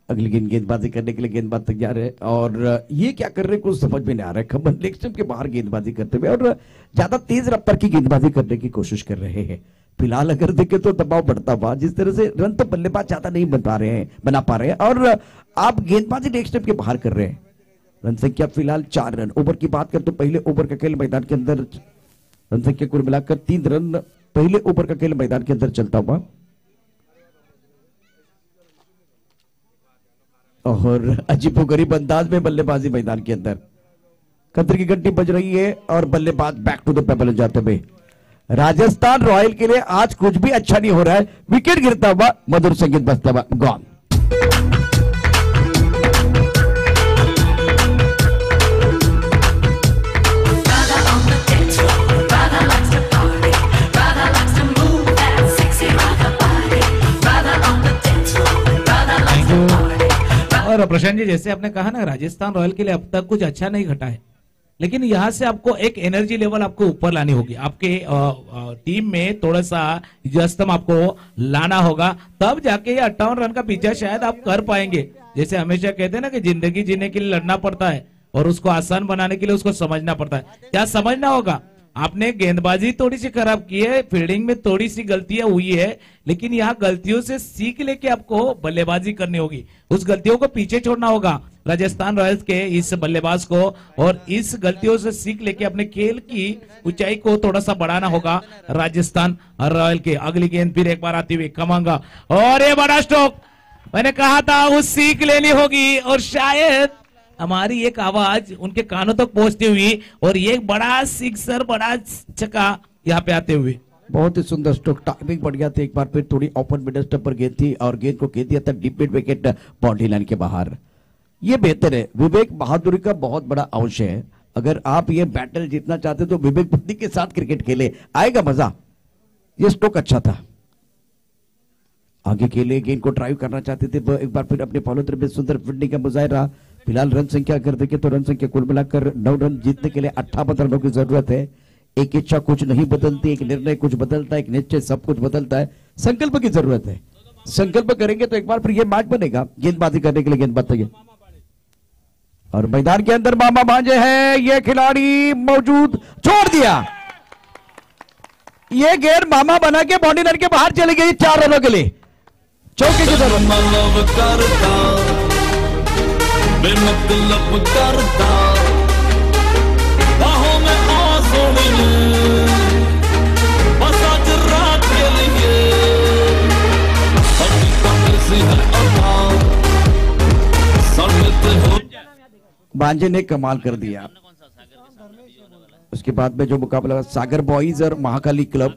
अगली गेंदबाजी करने के लिए गेंदबाज तैयार है और ये क्या कर रहे हैं कुछ समझ में नहीं आ रहा है। खबर लेग स्टंप के बाहर गेंदबाजी करते हुए और ज्यादा तेज रफ्तार की गेंदबाजी करने की कोशिश कर रहे हैं। फिलहाल अगर देखें तो दबाव बढ़ता हुआ, जिस तरह से रन तो बल्लेबाज ज्यादा नहीं बना पा रहे हैं और आप गेंदबाजी लेग स्टंप के बाहर कर रहे हैं। रन संख्या फिलहाल 4 रन। ओवर की बात करें तो पहले ओवर का खेल मैदान के अंदर रन संख्या कुल मिलाकर 3 रन पहले ओवर का खेल मैदान के अंदर चलता हुआ और अजीबोगरीब अंदाज में बल्लेबाजी मैदान के अंदर। कतर की घंटी बज रही है और बल्लेबाज बैक टू द पेबल जाते हुए। राजस्थान रॉयल के लिए आज कुछ भी अच्छा नहीं हो रहा है। विकेट गिरता हुआ, मधुर संगीत बजता हुआ, गॉन। और प्रशांत जी, जैसे आपने कहा ना, राजस्थान रॉयल के लिए अब तक कुछ अच्छा नहीं घटा है, लेकिन यहां से आपको एक एनर्जी लेवल आपको ऊपर लानी होगी। आपके टीम में थोड़ा सा जस्तम आपको लाना होगा, तब जाके ये 58 रन का पीछा शायद आप कर पाएंगे। जैसे हमेशा कहते हैं ना कि जिंदगी जीने के लिए लड़ना पड़ता है और उसको आसान बनाने के लिए उसको समझना पड़ता है। क्या समझना होगा? आपने गेंदबाजी थोड़ी सी खराब की है, फील्डिंग में थोड़ी सी गलतियां हुई है, लेकिन यहाँ गलतियों से सीख लेके आपको बल्लेबाजी करनी होगी। उस गलतियों को पीछे छोड़ना होगा राजस्थान रॉयल्स के इस बल्लेबाज को, और इस गलतियों से सीख लेके अपने खेल की ऊंचाई को थोड़ा सा बढ़ाना होगा राजस्थान रॉयल के। अगली गेंद फिर एक बार आती हुई कमांगा और ये बड़ा स्ट्रोक। मैंने कहा था उस सीख लेनी होगी और शायद हमारी एक आवाज उनके कानों तक पहुंचती हुई और ये एक बड़ा सिक्सर, बड़ा छक्का यहाँ पे आते हुए। बहुत ही सुंदर स्ट्रोक, टाइमिंग बढ़िया थी। एक बार फिर थोड़ी ओपन मिडल स्टंप पर गेंद थी और गेंद को खेल दिया था deep mid wicket boundary line के बाहर। ये बेहतर है, विवेक बहादुरी का बहुत बड़ा अंश है। अगर आप ये बैटल जीतना चाहते तो विवेक बुद्धि के साथ क्रिकेट खेले, आएगा मजा। ये स्ट्रोक अच्छा था। आगे के लिए गेंद को ड्राइव करना चाहते थे, एक बार फिर अपने फॉलो में सुंदर फील्डिंग का मुजाहिरा। फिलहाल रन संख्या अगर देखें तो रन संख्या कुल मिलाकर 9 रन जीतने के लिए 58 रनों की जरूरत है। एक इच्छा कुछ नहीं बदलती, एक निर्णय कुछ बदलता है, एक निश्चय सब कुछ बदलता है। संकल्प की जरूरत है, संकल्प करेंगे तो एक बार फिर ये मैच बनेगा। गेंदबाजी करने के लिए गेंदबाज तैयार और मैदान के अंदर मामा भांजे हैं। ये खिलाड़ी मौजूद, छोड़ दिया। ये गेंद मामा बना के बाउंड्री लाइन के बाहर चली गई 4 रनों के लिए। चौके की जरूरत बेमतलब करता बाहों में आंसू बस आज रात के लिए बांजे ने कमाल कर दिया। उसके बाद में जो मुकाबला सागर बॉयज और महाकाली क्लब,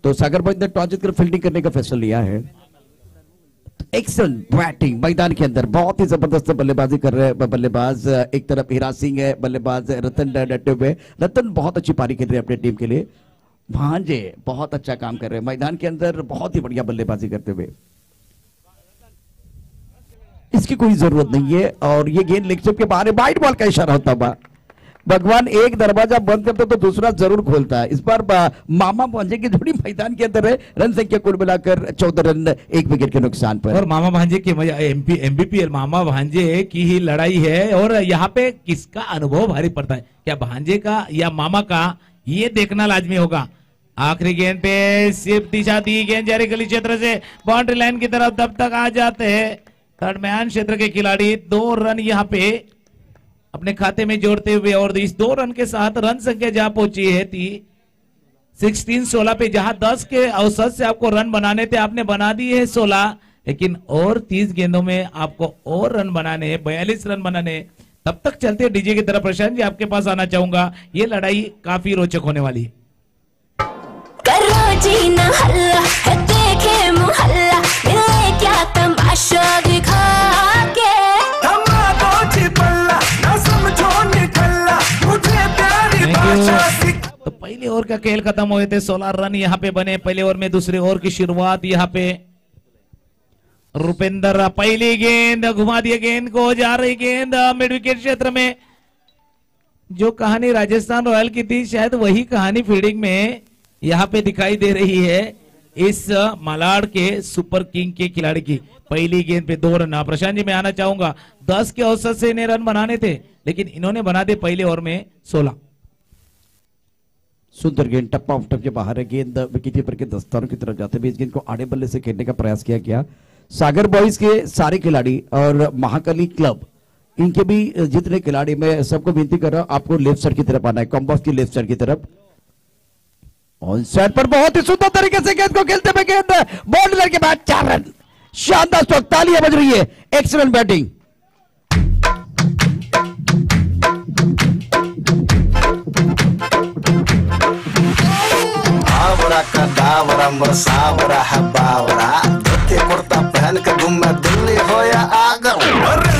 तो सागर बॉयज ने टॉस जीतकर फील्डिंग करने का फैसला लिया है। एक्सेलेंट बैटिंग मैदान के अंदर, बहुत ही जबरदस्त बल्लेबाजी कर रहे हैं बल्लेबाज। एक तरफ हीरा सिंह है, बल्लेबाज रतन डटे हुए। रतन बहुत अच्छी पारी खेल रहे हैं अपने टीम के लिए। भांजे बहुत अच्छा काम कर रहे हैं मैदान के अंदर, बहुत ही बढ़िया बल्लेबाजी करते हुए। इसकी कोई जरूरत नहीं है और ये गेंद लेग स्टंप के बाहर, वाइड बॉल का इशारा होता हुआ। भगवान एक दरवाजा बंद करते तो दूसरा जरूर खोलता है। इस बार मामा भांजे की जोड़ी मैदान के अंदर है। रन संख्या कुल मिलाकर 14 रन, 1 विकेट के नुकसान पर। और मामा भांजे की एमबीपीएल मामा भांजे की ही लड़ाई है और यहाँ पे किसका अनुभव भारी पड़ता है, क्या भांजे का या मामा का, ये देखना लाजमी होगा। आखिरी गेंद पे सिर्फ दिशा दी, गेंद जारी गली क्षेत्र से बाउंड्री लाइन की तरफ तब तक आ जाते हैं दरम्यान क्षेत्र के खिलाड़ी। 2 रन यहाँ पे अपने खाते में जोड़ते हुए और इस 2 रन के साथ रन संख्या जहां पहुंची है 16 पे, जहां 10 के औसत से आपको रन बनाने थे, आपने बना दिए है 16, लेकिन और 30 गेंदों में आपको और रन बनाने हैं, 42 रन बनाने। तब तक चलते डीजे की तरफ। प्रशांत जी आपके पास आना चाहूंगा, ये लड़ाई काफी रोचक होने वाली है। क्या तमाशा दिखा के तो पहले ओवर का खेल खत्म हुए थे, 16 रन यहाँ पे बने पहले ओवर में। दूसरे ओवर की शुरुआत यहाँ पे रुपेंद्र, पहली गेंद घुमा दिया, गेंद को जा रही गेंद मिड विकेट क्षेत्र में। जो कहानी राजस्थान रॉयल की थी शायद वही कहानी फील्डिंग में यहाँ पे दिखाई दे रही है। इस मालाड के सुपर किंग के खिलाड़ी की पहली गेंद पे 2 रन। प्रशांत जी मैं आना चाहूंगा, 10 के औसत से इन्हें रन बनाने थे, लेकिन इन्होंने बना दे पहले ओवर में 16। सुंदर गेंद, टप्पा ऑफ टप के बाहर है गेंद, विकेट कीपर के दस्तानों की तरफ जाते हुए इस गेंद को आड़े बल्ले से खेलने का प्रयास किया गया। सागर बॉयज के सारे खिलाड़ी और महाकाली क्लब इनके भी जितने खिलाड़ी, मैं सबको विनती कर रहा हूं आपको लेफ्ट साइड की तरफ आना है, कॉम्बॉक्स की लेफ्ट साइड की तरफ। ऑन साइड पर बहुत ही सुंदर तरीके से गेंद को खेलते हुए गेंद बाउंड्री के बाद 4 रन। शानदार स्ट्रोक, तालियां बज रही है, एक्सीलेंट बैटिंग। आवरा का दावरा बरसावरा है बावरा, धोती कुर्ता पहन के घूमे दिल्ली हो या आगरा।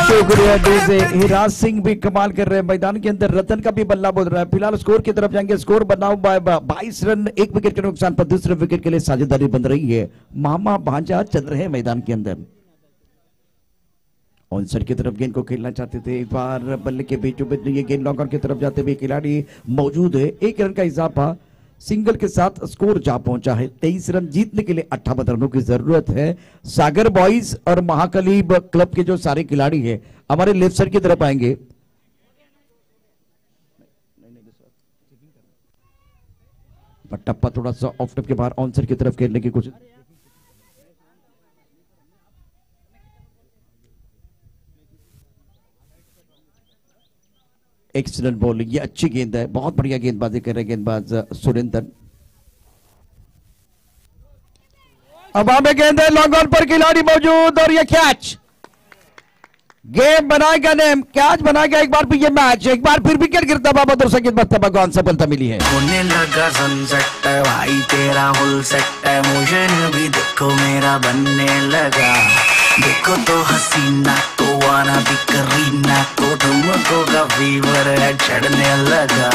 शुक्रिया डीजे। हिराज सिंह भी कमाल कर रहे हैं मैदान के अंदर, रतन का भी बल्ला बोल रहा है। फिलहाल स्कोर की तरफ जाएंगे, स्कोर बना हुआ 22 रन, 1 विकेट के नुकसान पर दूसरे विकेट के लिए साझेदारी बन रही है। मामा भांजा चल रहे हैं मैदान के अंदर। ऑनसर की तरफ गेंद को खेलना चाहते थे, एक बार बल्ले के बीचों बीच ये गेंद लॉन्ग ऑन की तरफ जाते हुए खिलाड़ी मौजूद है। 1 रन का इजाफा सिंगल के साथ स्कोर जा पहुंचा है। 23 रन जीतने के लिए 58 रनों की जरूरत है। सागर बॉयज और महाकाली क्लब के जो सारे खिलाड़ी हैं हमारे लेफ्ट साइड की तरफ आएंगे। टप्पा थोड़ा सा ऑफ टप के बाहर ऑन साइड की तरफ खेलने की कोशिश। एक्सीलेंट बॉलिंग, ये अच्छी गेंद है, बहुत बढ़िया गेंदबाजी कर रहे हैं गेंदबाज सुरेंद्र। अब हमें गेंद है, लॉन्ग ऑन पर खिलाड़ी मौजूद और ये कैच, गेम बनाएगा नेम, कैच बनाएगा एक बार फिर ये मैच, एक बार फिर विकेट गिरता बाबा और संगीत बख्तबा को सफलता मिली है। होने लगा सनसेट भाई तेरा फुल सेट है, मोशन भी देखो मेरा बनने लगा, देखो तो हसीना को आना भी करीना को तुमको का फीवर है चढ़ने लगा।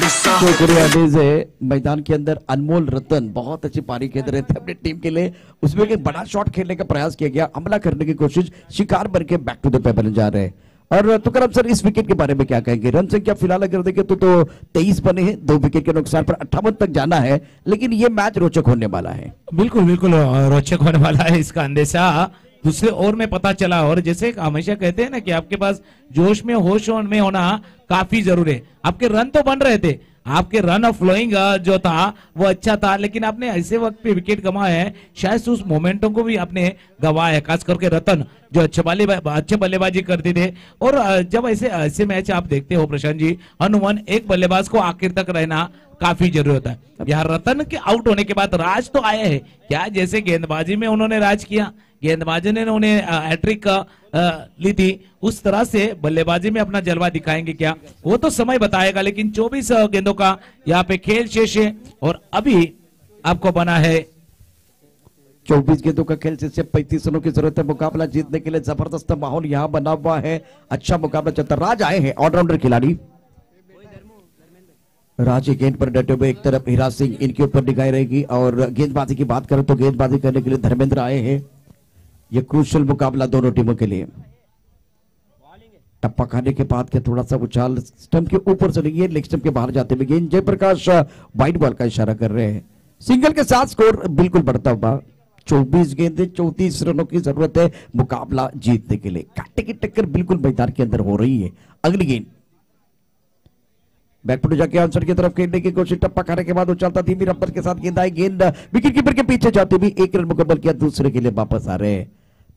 शुक्रिया डीजे। मैदान के अंदर अनमोल रतन बहुत अच्छी पारी खेल रहे थे अपनी टीम के लिए, उसमें एक बड़ा शॉट खेलने का प्रयास किया गया, हमला करने की कोशिश, शिकार बन के बैक टू द पेपर जा रहे हैं। और तुकार सर इस विकेट के बारे में क्या कहेंगे? रन संख्या फिलहाल अगर देखें तो 23 बने हैं, 2 विकेट के नुकसान पर 58 तक जाना है, लेकिन ये मैच रोचक होने वाला है। बिल्कुल बिल्कुल रोचक होने वाला है, इसका अंदेशा दूसरे ओवर में पता चला। और जैसे हमेशा कहते हैं ना कि आपके पास जोश में होश में होना काफी जरूरी है। आपके रन तो बन रहे थे, आपके रन ऑफ फ्लोइंग जो था वो अच्छा था, लेकिन आपने ऐसे वक्त पे विकेट गंवाया है, शायद उस मोमेंटम को भी आपने गंवाया है, खास करके रतन जो अच्छे बल्लेबाजी करते थे। और जब ऐसे मैच आप देखते हो प्रशांत जी, अनुमान एक बल्लेबाज को आखिर तक रहना काफी जरूरी होता है। यहाँ रतन के आउट होने के बाद राज तो आया है क्या, जैसे गेंदबाजी में उन्होंने राज किया, गेंदबाजी ने उन्हें हैट्रिक ली थी, उस तरह से बल्लेबाजी में अपना जलवा दिखाएंगे क्या, वो तो समय बताएगा। लेकिन 24 गेंदों का यहाँ पे खेल शेष है और अभी आपको बना है 24 गेंदों का खेल से 35 रनों की जरूरत है मुकाबला जीतने के लिए। जबरदस्त माहौल यहाँ बना हुआ है, अच्छा मुकाबला चलता। राज आए हैं ऑलराउंडर खिलाड़ी, राज गेंद पर डटे हुए, एक तरफ हिराज सिंह इनके ऊपर निगाह रहेगी। और गेंदबाजी की बात करें तो गेंदबाजी करने के लिए धर्मेंद्र आए हैं। यह क्रूशियल मुकाबला दोनों टीमों के लिए। टप्पा खाने के बाद के थोड़ा सा उछाल स्टंप के ऊपर चली गई, लेग स्टंप के बाहर जाते हुए गेंद। जयप्रकाश व्हाइट बॉल का इशारा कर रहे हैं, सिंगल के साथ स्कोर बिल्कुल बढ़ता हुआ। 24 गेंदें 34 रनों की जरूरत है मुकाबला जीतने के लिए। कांटे की टक्कर बिल्कुल मैदान के अंदर हो रही है। अगली गेंद बैकफुट जाके आंसर की तरफ खेलने की कोशिश, टप्पा खाने के बाद उछलता धीमी रफ्तार के साथ गेंद आई, गेंद विकेट कीपर के पीछे जाते हुए 1 रन मुकम्मल किया, दूसरे के लिए वापस आ रहे हैं।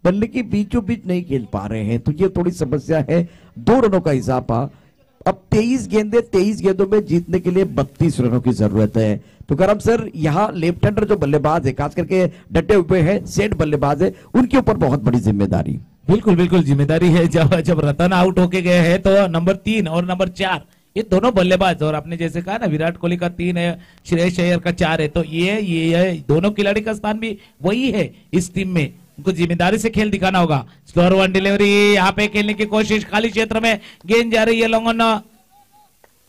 बल्ले के बीचों बीच नहीं खेल पा रहे हैं, तो ये थोड़ी समस्या है। 2 रनों का इजाफा। अब 23 गेंदें 23 गेंदों में जीतने के लिए 32 रनों की जरूरत है। तो करम सर यहाँ लेफ्ट हैंडर जो बल्लेबाज है, खास करके डटे हुए हैं सेट बल्लेबाज है, उनके ऊपर बहुत बड़ी जिम्मेदारी। बिल्कुल बिल्कुल जिम्मेदारी है। जब रतन आउट होके गए हैं तो नंबर 3 और नंबर 4 ये दोनों बल्लेबाज, और आपने जैसे कहा ना विराट कोहली का 3 है, श्रेयस अय्यर का 4 है, तो ये दोनों खिलाड़ी का स्थान भी वही है इस टीम में। उनको जिम्मेदारी से खेल दिखाना होगा। स्लोअर 1 डिलीवरी, यहाँ पे खेलने की कोशिश, खाली क्षेत्र में गेंद जा रही है लॉन्ग ऑन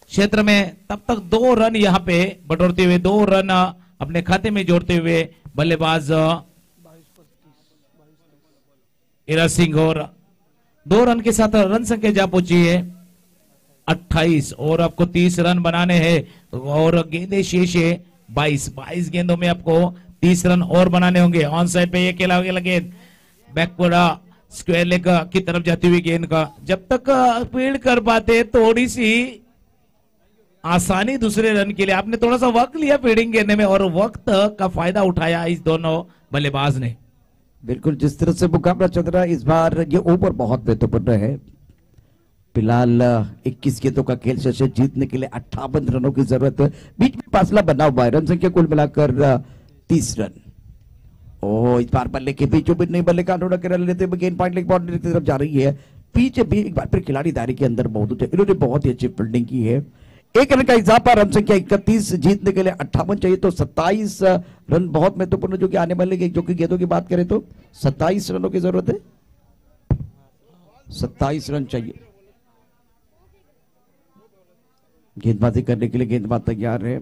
क्षेत्र में, तब तक 2 रन यहाँ पे बटोरते हुए, 2 रन अपने खाते में जोड़ते हुए बल्लेबाज हिराज सिंह, और 2 रन के साथ रन संख्या जा पहुंची है 28 और आपको 30 रन बनाने हैं और गेंदे शेष है 22 गेंदों में आपको 30 रन और बनाने होंगे। ऑन साइड पे ये खेला गेंद बैकवर्ड स्क्वायर लेग की तरफ जाती हुई गेंद का जब तक फील्ड कर पाते थोड़ी सी आसानी दूसरे रन के लिए। आपने थोड़ा सा वक्त लिया फील्डिंग करने में और वक्त का फायदा उठाया इस दोनों बल्लेबाज ने। बिल्कुल जिस तरह से मुकाबला चल रहा है इस बार ये ओवर बहुत महत्वपूर्ण है। फिलहाल 21 गेंदों का खेल शेष जीतने के लिए 58 रनों की जरूरत है। बीच में फासला बना हुआ है, रन संख्या कुल मिलाकर 30 रन। ओ इस बार बल्ले के बीचों बीच नहीं, बल्ले का अनोड़ा कर लेते हुए गेंद पॉइंट बाउंड्री की तरफ जा रही है। पीछे भी एक बार फिर खिलाड़ी दायरे के अंदर मौजूद है, इन्होंने बहुत ही अच्छी फील्डिंग की है। एक रन का इजाफा, रन संख्या 31, जीतने के लिए 58 चाहिए तो 27 रन बहुत महत्वपूर्ण जो कि आने वाले जो कि गेंदों की बात करें तो 27 रनों की जरूरत है, 27 रन चाहिए। गेंदबाजी करने के लिए गेंदबाज तैयार है।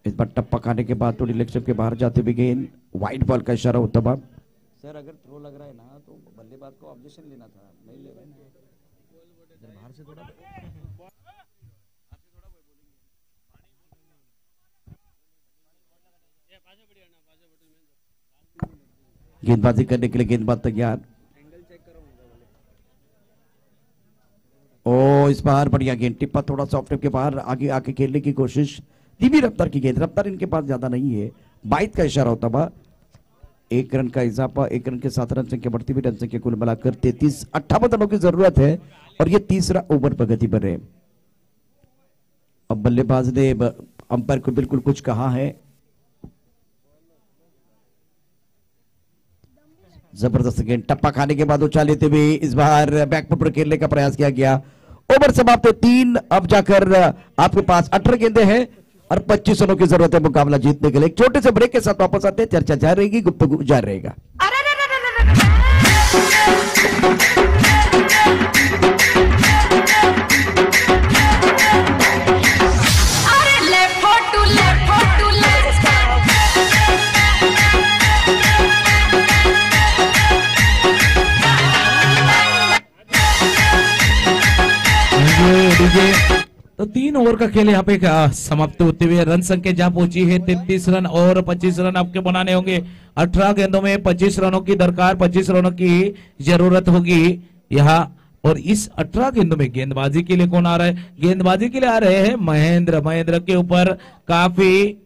इस बार टप्पा खाने के बाद थोड़ी लेग स्टंप के बाहर जाते हुए गेंद, वाइड बॉल का इशारा होता हुआ। सर अगर थ्रो लग रहा है ना तो बल्लेबाज को ऑब्जेक्शन लेना था, नहीं ले रहे ना, बाहर से थोड़ा गेंदबाजी करने के लिए गेंदबाज तैयार। ओ इस बार बढ़िया गेंद, टिप्पा थोड़ा सा ऑफ टिप के बाहर आगे आके खेलने की कोशिश, धीमी रफ्तार की गेंद, रफ्तार इनके पास ज्यादा नहीं है। 22 का इशारा होता हुआ, 1 रन का इजाफा, 1 रन के साथ रन संख्या बढ़ती हुई, रन संख्या कुल मिलाकर 33, 58 रनों की जरूरत है और ये तीसरा ओवर प्रगति पर है। अब बल्लेबाज ने अंपायर को बिल्कुल कुछ कहा है, जबरदस्त गेंद, टप्पा खाने के बाद उछाल लेते हुए इस बार बैकफुट पर खेलने का प्रयास किया गया। ओवर समाप्त है 3, अब जाकर आपके पास 18 गेंदें हैं और 25 रनों की जरूरत है मुकाबला जीतने के लिए। एक छोटे से ब्रेक के साथ वापस आते हैं, चर्चा जारी रहेगी, गुफ्तगू जारी रहेगा। तो 3 ओवर का खेल यहाँ पे समाप्त होते हुए रन संख्या जहां पहुंची है 33 रन और 25 रन आपके बनाने होंगे। 18 गेंदों में 25 रनों की दरकार, 25 रनों की जरूरत होगी यहाँ। और इस 18 गेंदों में गेंदबाजी के लिए कौन आ रहा है? गेंदबाजी के लिए आ रहे हैं महेंद्र। महेंद्र के ऊपर काफी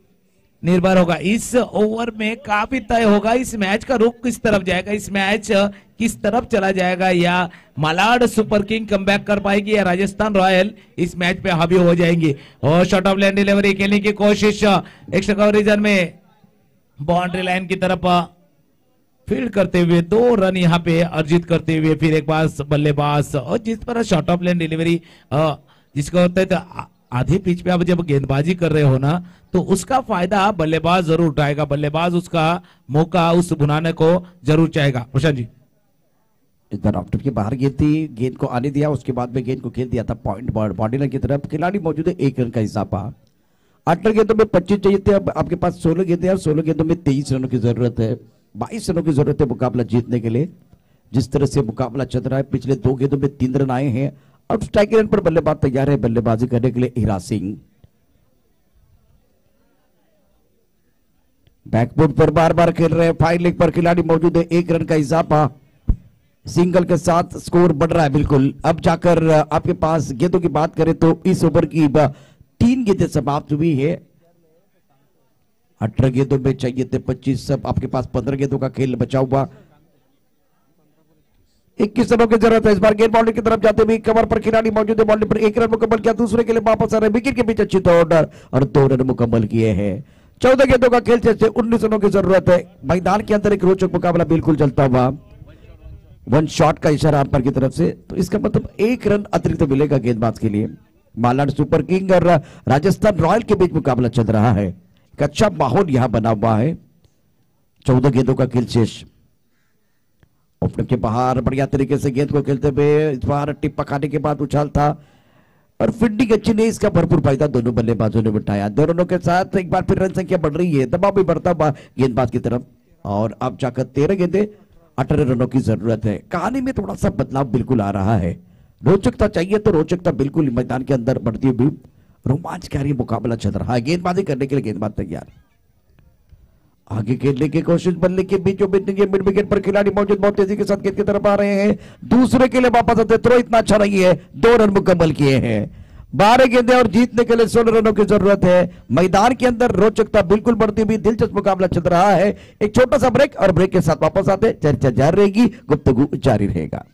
निर्भर होगा, इस ओवर में काफी तय होगा इस मैच का रुख किस तरफ जाएगा, इस मैच किस तरफ चला जाएगा, या मलाड सुपर किंग कमबैक कर पाएगी या राजस्थान रॉयल इस मैच पे हावी हो जाएंगे। और शॉर्ट ऑफ लाइन डिलीवरी खेलने की कोशिश, एक्स्ट्रा कवर रीजन में बाउंड्री लाइन की तरफ फील्ड करते हुए 2 रन यहाँ पे अर्जित करते हुए फिर एक बार बल्लेबाज, और जिस पर शॉर्ट ऑफ लाइन डिलीवरी जिसको होता है तो आधे पिच पे आप जब गेंदबाजी कर रहे हो ना तो उसका फायदा बल्लेबाज जरूर उठाएगा, बल्लेबाज उसका मौका उस बुनाने को जरूर चाहेगा। प्रशांत जी, इस बार ऑफ टिप के बाहर गेंद थी, गेंद को आने दिया, उसके बाद में गेंद को खेल दिया था पॉइंट बॉडी लाइन की तरफ। खिलाड़ी मौजूद है, 1 रन का इजाफा। 18 गेंदों में 25 चाहिए थे, अब आपके पास 16 गेंदें और 16 गेंदों में 23 रनों की जरूरत है। 22 रनों की जरूरत है मुकाबला जीतने के लिए। जिस तरह से मुकाबला चल रहा है, पिछले 2 गेंदों में 3 रन आए हैं। अब स्ट्राइक रन पर बल्लेबाज तैयार है बल्लेबाजी करने के लिए हीरा सिंह। बैकफुट पर बार बार खेल रहे हैं, फाइन लेग पर खिलाड़ी मौजूद है, 1 रन का इजाफा, सिंगल के साथ स्कोर बढ़ रहा है बिल्कुल। अब जाकर आपके पास गेंदों की बात करें तो इस ओवर की 3 गेंदें समाप्त हुई है। 18 गेंदों में चाहिए थे 25, सब आपके पास 15 गेंदों का खेल बचा हुआ। 21 रनों की जरूरत है। इस बार गेंद बाउंड्री की तरफ जाते हुए कवर पर खिलाड़ी मौजूद है, बाउंड्री पर 1 रन मुकम्मल किया, दूसरे के लिए वापस आ रहे, विकेट के बीच अच्छी तोड़ और 2 रन मुकम्मल किए हैं। 14 गेंदों का खेल से 19 रनों की जरूरत है। मैदान के अंदर एक रोचक मुकाबला बिल्कुल चलता हुआ, 1 शॉट का इशारा अंपायर की तरफ से, तो इसका मतलब 1 रन अतिरिक्त मिलेगा गेंदबाज के लिए। मालाड सुपर किंग और राजस्थान रॉयल के बीच मुकाबला चल रहा है, एक अच्छा माहौल यहां बना हुआ है। 14 गेंदों का खेल शेष, ओपनर के बाहर बढ़िया तरीके से गेंद को खेलते हुए इस बार टिप पकाने के बाद उछाल था और फील्डिंग अच्छी नहीं, इसका भरपूर फायदा दोनों बल्लेबाजों ने उठाया। 2 रनों के साथ एक बार फिर रन संख्या बढ़ रही है, दबाव भी बढ़ता हुआ गेंदबाज की तरफ। और अब जाकर 13 गेंदें 18 रनों की जरूरत है। कहानी में थोड़ा सा बदलाव बिल्कुल आ रहा है, रोचकता चाहिए तो रोचकता बिल्कुल मैदान के अंदर बढ़ती हुई रोमांचकारी मुकाबला चल रहा है। गेंदबाजी करने के लिए गेंदबाज तैयार, आगे खेलने की कोशिश, बल्ले के बीचों बीच मिड विकेट पर खिलाड़ी मौजूद, बहुत तेजी के साथ गेंद की तरफ आ रहे हैं, दूसरे के लिए वापस आते, थ्रो इतना अच्छा नहीं है, 2 रन मुकम्मल किए हैं। 12 गेंदें और जीतने के लिए 16 रनों की जरूरत है। मैदान के अंदर रोचकता बिल्कुल बढ़ती हुई दिलचस्प मुकाबला चल रहा है। एक छोटा सा ब्रेक और ब्रेक के साथ वापस आते, चर्चा जारी रहेगी, गुफ्तगू जारी रहेगा।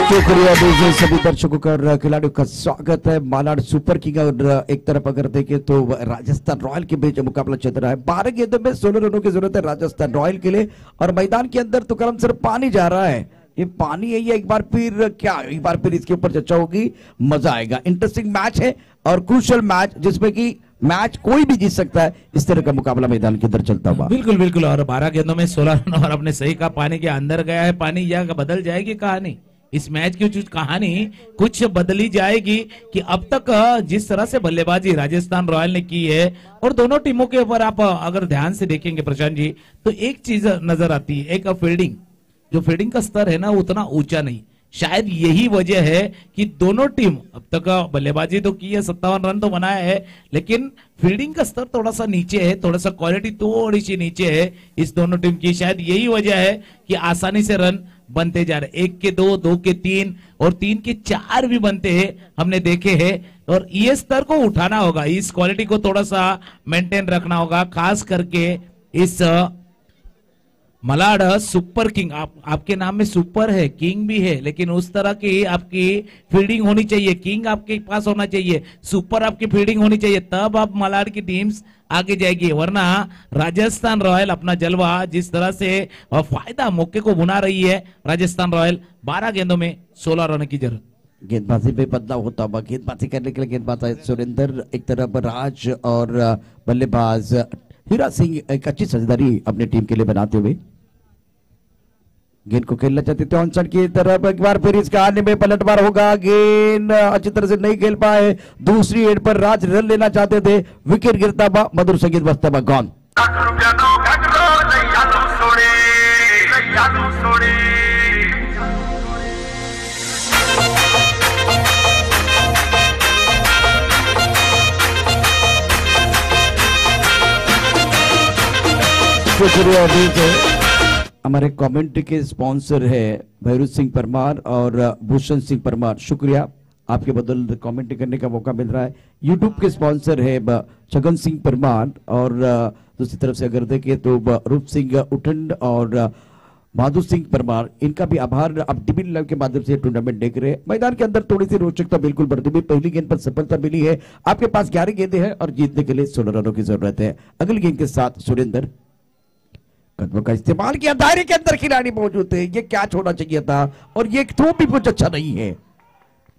शुक्रिया दीजिए सभी दर्शकों का, खिलाड़ियों का स्वागत है। मालाड सुपर किंग और एक तरफ अगर देखें तो राजस्थान रॉयल के बीच मुकाबला चल रहा है। 12 गेंदों में 16 रनों की जरूरत है राजस्थान रॉयल के लिए, और मैदान के अंदर तो करम सिर्फ पानी जा रहा है। ये पानी है ये एक बार फिर क्या, एक बार फिर इसके ऊपर चर्चा होगी, मजा आएगा। इंटरेस्टिंग मैच है और क्रूशियल मैच, जिसमें कि मैच कोई भी जीत सकता है। इस तरह का मुकाबला मैदान के अंदर चलता हुआ। बिल्कुल बिल्कुल, और 12 गेंदों में 16 रन, और अपने सही कहा, पानी के अंदर गया है पानी, या बदल जाएगी कहानी। इस मैच की कहानी कुछ बदली जाएगी कि अब तक जिस तरह से बल्लेबाजी राजस्थान रॉयल ने की है, और दोनों टीमों के ऊपर आप अगर ध्यान से देखेंगे प्रशांत जी, तो एक चीज नजर आती है, एक फील्डिंग, जो फील्डिंग का स्तर है ना उतना ऊंचा नहीं। शायद यही वजह है कि दोनों टीम अब तक बल्लेबाजी तो की है, 57 रन तो बनाया है, लेकिन फील्डिंग का स्तर थोड़ा सा नीचे है, थोड़ा सा क्वालिटी थोड़ी सी नीचे है इस दोनों टीम की। शायद यही वजह है कि आसानी से रन बनते जा रहे, 1 के 2, 2 के 3 और 3 के 4 भी बनते हैं, हमने देखे हैं। और ये स्तर को उठाना होगा, इस क्वालिटी को थोड़ा सा मेंटेन रखना होगा, खास करके इस मलाड सुपर किंग। आपके नाम में सुपर है, किंग भी है, लेकिन उस तरह की आपकी फील्डिंग होनी चाहिए। किंग आपके पास होना चाहिए, सुपर आपकी फील्डिंग होनी चाहिए, तब आप मलाड की टीम्स आगे जाएगी। वरना राजस्थान रॉयल अपना जलवा जिस तरह से फायदा मौके को बुना रही है राजस्थान रॉयल, 12 गेंदों में 16 रन की जरूरत। गेंदबाजी पे बदलाव होता हुआ, गेंदबाजी करने के लिए गेंदबाज सुरेंद्र, एक तरफ राज और बल्लेबाज हीरा सिंह एक अच्छी साझेदारी अपनी टीम के लिए बनाते हुए गेंद को खेलना चाहते थे ऑनसाइड की तरफ। एक बार फिर इसका आने में पलटवार होगा, गेंद अच्छी तरह से नहीं खेल पाए। दूसरी एंड पर राज रन लेना चाहते थे, विकेट गिरता हुआ, मधुर संगीत बजता हुआ, गॉन। शुक्रिया। हमारे कमेंट के स्पॉन्सर है भैरू सिंह परमार और भूषण सिंह परमार, शुक्रिया, आपके बदल कमेंट करने का मौका मिल रहा है। यूट्यूब के स्पॉन्सर है छगन सिंह परमार, और दूसरी तरफ से अगर देखें तो रूप सिंह उठंड और माधु सिंह परमार, इनका भी आभार। अब टीवी लाइव के माध्यम से टूर्नामेंट देख रहे हैं। मैदान के अंदर थोड़ी सी रोचकता बिल्कुल बढ़ती हुई, पहली गेंद पर सफलता मिली है। आपके पास 11 गेंदें हैं और जीतने के लिए 16 रनों की जरूरत है। अगली गेंद के साथ सुरेंद्र, कदमों का इस्तेमाल किया, दायरे के अंदर खिलाड़ी मौजूद थे, ये कैच होना चाहिए था, और ये थ्रो भी कुछ अच्छा नहीं है।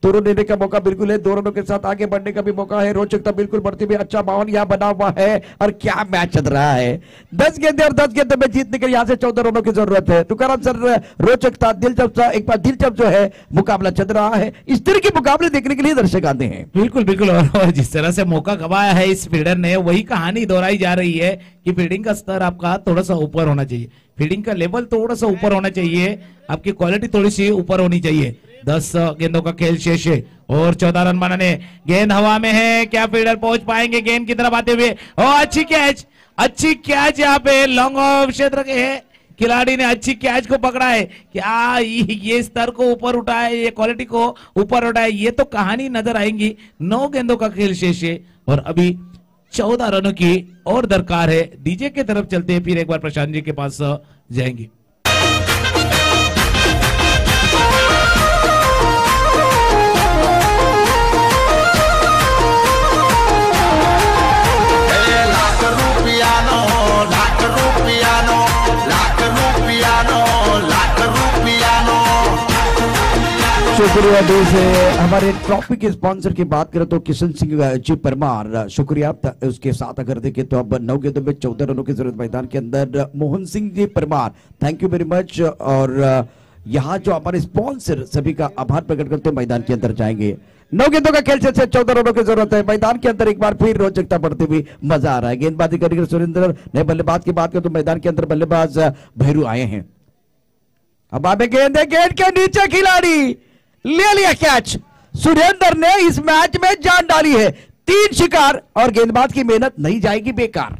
दोनों लेने का मौका बिल्कुल है, 2 रनों के साथ आगे बढ़ने का भी मौका है। रोचकता बिल्कुल बढ़ती हुई, अच्छा माहौल यहाँ बना हुआ है, और क्या मैच चल रहा है। 10 गेंदें और 10 गेंदों में जीतने के लिए यहाँ से 14 रनों की जरूरत है। तुकाराम सर, रोचकता, दिलचस्प, एक बार दिलचस्प जो है मुकाबला चल रहा है। इस तरह के मुकाबले देखने के लिए दर्शक आते हैं। बिल्कुल बिल्कुल, और जिस तरह से मौका गवाया है इस फील्डर ने, वही कहानी दोहराई जा रही है कि फील्डिंग का स्तर आपका थोड़ा सा ऊपर होना चाहिए, फील्डिंग का लेवल थोड़ा सा ऊपर होना चाहिए, आपकी क्वालिटी थोड़ी सी ऊपर होनी चाहिए। 10 गेंदों का खेल शेष है और 14 रन बनाने। गेंद हवा में है, क्या फील्डर पहुंच पाएंगे गेंद की तरफ आते हुए? और अच्छी कैच यहाँ पे लॉन्ग ऑफ क्षेत्र के है, खिलाड़ी ने अच्छी कैच को पकड़ा है। क्या ये स्तर को ऊपर उठाए, ये क्वालिटी को ऊपर उठाए, ये तो कहानी नजर आएंगी। 9 गेंदों का खेल शेष है और अभी 14 रनों की और दरकार है। डीजे की तरफ चलते हैं, फिर एक बार प्रशांत जी के पास जाएंगे। शुक्रिया डी से। हमारे ट्रॉफी के स्पॉन्सर की बात करें तो किशन सिंह जी परमार, शुक्रिया। उसके साथ अगर देखें तो अब 9 गेंदों में 14 रनों की जरूरत मैदान के अंदर Mohan Singh ji Parmar, thank you very much. और यहाँ जो हमारे स्पॉन्सर सभी का आभार प्रकट करते हुए मैदान के अंदर जाएंगे। 9 गेंदों का खेल से 14 रनों की जरूरत है मैदान के अंदर। एक बार फिर रोचकता बढ़ती हुई मजा आ रहा है। गेंदबाजी करेंगे सुरेंद्र। नए बल्लेबाज की बात करें तो मैदान के अंदर बल्लेबाज भैरू आए हैं। अब आगे गेंद है, गेंद के नीचे खिलाड़ी ले लिया कैच। सुरेंद्र ने इस मैच में जान डाली है। 3 शिकार और गेंदबाज की मेहनत नहीं जाएगी बेकार।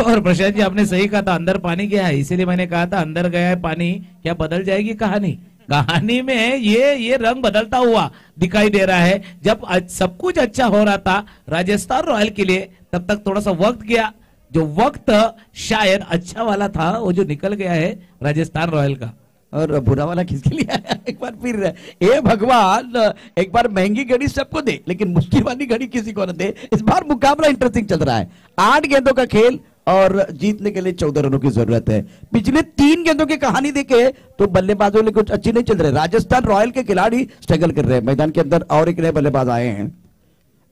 और प्रशांत जी आपने सही कहा था, अंदर पानी गया है, इसीलिए मैंने कहा था अंदर गया है पानी, क्या बदल जाएगी कहानी। कहानी में ये रंग बदलता हुआ दिखाई दे रहा है। जब सब कुछ अच्छा हो रहा था राजस्थान रॉयल के लिए, तब तक थोड़ा सा वक्त गया, जो वक्त शायद अच्छा वाला था वो जो निकल गया है राजस्थान रॉयल का। और बुरा वाला किसके लिए आया? एक बार फिर ए भगवान, एक बार महंगी घड़ी सबको दे लेकिन मुश्किल वाली घड़ी किसी को न दे। इस बार मुकाबला इंटरेस्टिंग चल रहा है। 8 गेंदों का खेल और जीतने के लिए 14 रनों की जरूरत है। पिछले 3 गेंदों की कहानी देखे तो बल्लेबाजों ने कुछ अच्छी नहीं चल रहे। राजस्थान रॉयल के खिलाड़ी स्ट्रगल कर रहे हैं मैदान के अंदर। और एक नए बल्लेबाज आए हैं,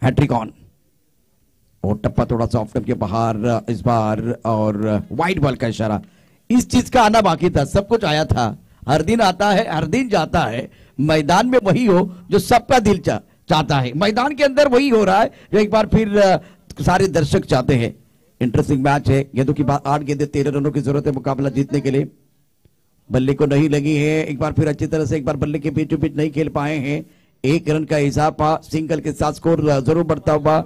हैट्रिक ऑन। और टप्पा थोड़ा सा ऑफ के बाहर इस बार, और वाइड बॉल का इशारा। इस चीज का आना बाकी था, सब कुछ आया था। हर दिन आता है, हर दिन जाता है। मैदान में वही हो जो सबका दिल चाहता है। मैदान के अंदर वही हो रहा है जो एक बार फिर सारे दर्शक चाहते हैं। इंटरेस्टिंग मैच है। गेंदों की बात, 8 गेंदें 13 रनों की जरूरत है मुकाबला जीतने के लिए। बल्ले को नहीं लगी है, एक बार फिर अच्छी तरह से एक बार बल्ले के बीचों बीच नहीं खेल पाए हैं। 1 रन का इजाफा, सिंगल के साथ स्कोर जरूर बढ़ता हुआ।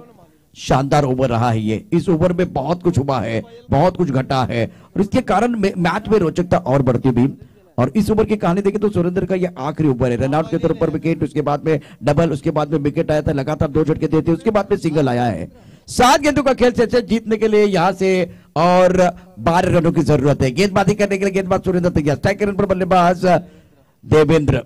शानदार ओवर रहा है ये। इस ओवर में बहुत कुछ हुआ है, बहुत कुछ घटा है और इसके कारण मैच में रोचकता और बढ़ती हुई। और इस ओवर की कहानी देखें तो सुरेंद्र का ये आखिरी ओवर है। रनआउट के तौर पर विकेट, उसके बाद में डबल, उसके बाद में विकेट आया था, लगातार 2 झटके देते, उसके बाद में सिंगल आया है। 7 गेंदों का खेल से जीतने के लिए यहां से और 12 रनों की जरूरत है। गेंदबाजी करने के लिए गेंदबाज सुरेंद्र तैयार। स्ट्राइक रन पर बल्लेबाज देवेंद्र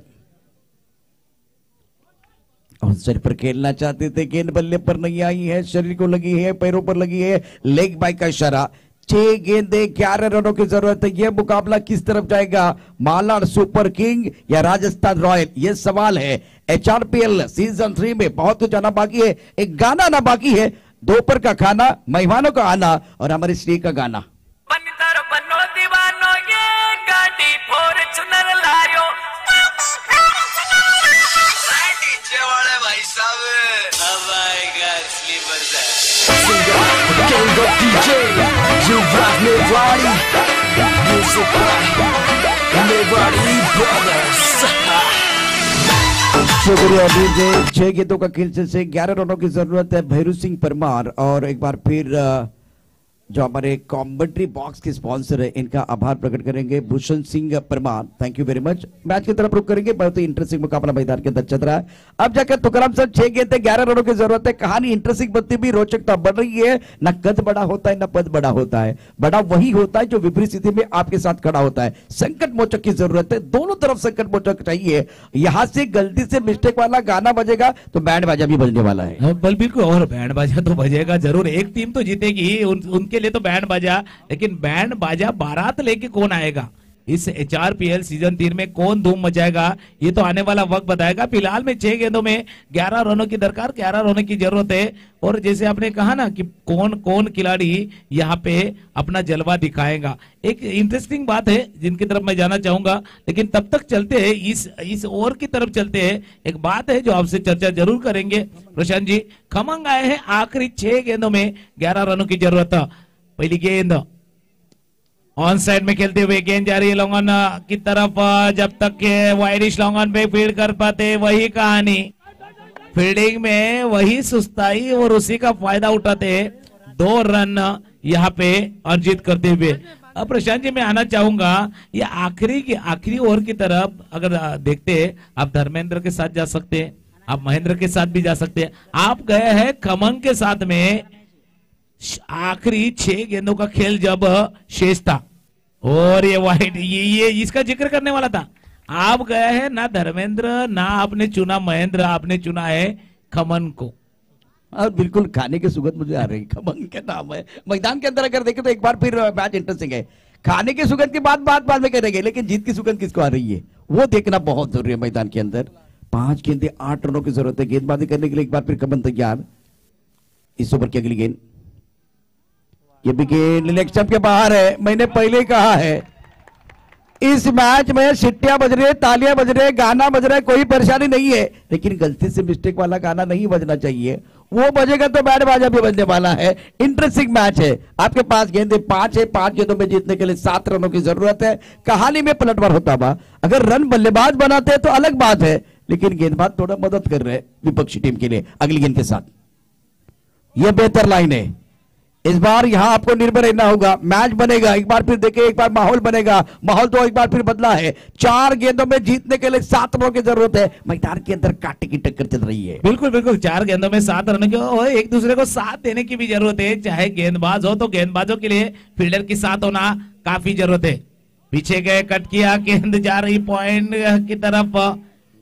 सर पर खेलना चाहते थे, गेंद बल्ले पर नहीं आई है, शरीर को लगी है, पैरों पर लगी है। लेग बाय का इशारा। 6 गेंदें 11 रनों की जरूरत है। यह मुकाबला किस तरफ जाएगा? मालाड सुपर किंग या राजस्थान रॉयल, यह सवाल है। HRPL सीजन 3 में बहुत कुछ आना बाकी है। एक गाना आना बाकी है, दोपहर का खाना, मेहमानों का आना और हमारे श्री का गाना। बनो दीवानो ये गाड़ी फॉर्च्यूनर लायो डीजे वाले भाई साहब अब आएगा sleeper King of DJ, you rock me body, music by Mewari Brothers. शुक्रिया डीजे। 6 गेंदों का खेल से 11 रनों की जरूरत है। भैरू सिंह परमार और एक बार फिर जो हमारे कॉमेंट्री बॉक्स के स्पॉन्सर है इनका आभार प्रकट करेंगे, Bhushan Singh Parmar, thank you very much. Match की तरफ रुक करेंगे। बहुत ही इंटरेस्टिंग मुकाबला मैदान के अंदर चल रहा है। अब जाकर तुकाराम साहब 6 गेंदें 11 रनों की जरूरत है। कहानी इंटरेस्टिंग बनती भी, रोचकता बढ़ रही है। ना कद बड़ा होता है ना पद बड़ा होता है, बड़ा वही होता है जो विपरीत स्थिति में आपके साथ खड़ा होता है। संकट मोचक की जरूरत है, दोनों तरफ संकट मोचक चाहिए। यहां से गलती से मिस्टेक वाला गाना बजेगा तो बैंड बाजा भी बजने वाला है। बिल्कुल, और बैंड बाजा तो बजेगा जरूर। एक टीम तो जीतेगी, उनके लिए तो बैंड बाजा, लेकिन बैंड बाजा बारात लेके कौन आएगा? इस HRPL सीजन 3 में कौन धूम मचाएगा ये तो आने वाला वक्त बताएगा। फिलहाल में 6 गेंदों में 11 रनों की दरकार, 11 रनों की जरूरत है। और जैसे आपने कहा ना कि कौन कौन खिलाड़ी यहाँ पे अपना जलवा दिखाएगा, एक इंटरेस्टिंग बात है जिनकी तरफ मैं जाना चाहूंगा। लेकिन तब तक चलते हैं, इस ओवर की तरफ चलते हैं। एक बात है जो आपसे चर्चा जरूर करेंगे प्रशांत जी। खमंग आए हैं आखिरी 6 गेंदों में 11 रनों की जरूरत। पहली गेंद ऑन साइड में खेलते हुए गेंद जा रही है लॉन्ग ऑन की तरफ। जब तक के वाइडिश लॉन्ग ऑन पे फील्ड कर पाते वही कहानी, फील्डिंग में वही सुस्ताई और उसी का फायदा उठाते 2 रन यहाँ पे अर्जित करते हुए। अब प्रशांत जी मैं आना चाहूंगा ये आखिरी ओवर की तरफ। अगर देखते आप धर्मेंद्र के साथ जा सकते हैं, आप महेंद्र के साथ भी जा सकते हैं। आप गए हैं खमंग के साथ में आखिरी 6 गेंदों का खेल जब शेष था और ये वाइड, ये इसका जिक्र करने वाला था। आप गए हैं ना धर्मेंद्र, ना आपने चुना महेंद्र, आपने चुना है खमन को। और बिल्कुल खाने की सुगंध मुझे आ रही है। खमंग क्या नाम है मैदान के अंदर, अगर देखें तो एक बार फिर मैच इंटरेस्टिंग है। खाने की सुगंध की बात में करेंगे, लेकिन जीत की सुगंध किसको आ रही है वो देखना बहुत जरूरी है मैदान के अंदर। 5 गेंदे 8 रनों की जरूरत है गेंदबाजी करने के लिए। एक बार फिर कमन तैयार। इस ओवर की अगली गेंद, ये भी गेंद लेग स्टंप के बाहर है। मैंने पहले ही कहा है इस मैच में सिट्टियां बज रही है, तालियां बज रही है, गाना बज रहा है, कोई परेशानी नहीं है, लेकिन गलती से मिस्टेक वाला गाना नहीं बजना चाहिए। वो बजेगा तो बैट बाजा भी बजने वाला है। इंटरेस्टिंग मैच है। आपके पास गेंदे 5 है, 5 गेंदों में जीतने के लिए 7 रनों की जरूरत है। कहानी में पलटवार होता हुआ अगर रन बल्लेबाज बनाते हैं तो अलग बात है, लेकिन गेंदबाज थोड़ा मदद कर रहे हैं विपक्षी टीम के लिए। अगली गेंद के साथ यह बेहतर लाइन है। इस बार यहां आपको निर्भर रहना होगा, मैच बनेगा। एक बार फिर देखिए, एक बार माहौल बनेगा। माहौल तो एक बार फिर बदला है। 4 गेंदों में जीतने के लिए 7 रनों की जरूरत है। मैदान के अंदर कांटे की टक्कर चल रही है। बिल्कुल बिल्कुल, 4 गेंदों में 7 रनों की और एक दूसरे को साथ देने की भी जरूरत है। चाहे गेंदबाज हो तो गेंदबाजों के लिए फील्डर की साथ होना काफी जरूरत है। पीछे गए, कट किया, गेंद जा रही पॉइंट की तरफ।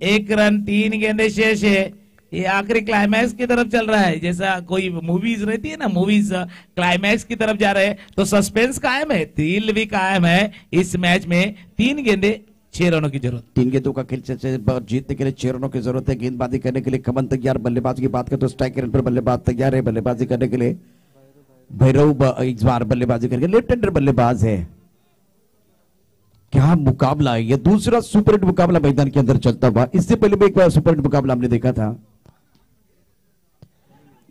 1 रन, 3 गेंदे शेष है। ये आखिरी क्लाइमैक्स की तरफ चल रहा है। जैसा कोई मूवीज रहती है ना, मूवीज क्लाइमैक्स की तरफ जा रहे हैं तो सस्पेंस कायम है, थ्रिल भी कायम है। इस मैच में 3 गेंदे 6 रनों की जरूरत। 3 गेंदों का खेल जीतने के लिए 6 रनों की जरूरत है। गेंदबाजी करने के लिए खमन तैयार। बल्लेबाज की बात करें तो स्ट्राइक रेट पर बल्लेबाज तैयार है। बल्लेबाजी करने के लिए भैरव इस बार बल्लेबाजी करके लेफ्ट हैंडर बल्लेबाज है। क्या मुकाबला है, यह दूसरा सुपर हिट मुकाबला मैदान के अंदर चलता हुआ। इससे पहले भी एक बार सुपर हिट मुकाबला हमने देखा था।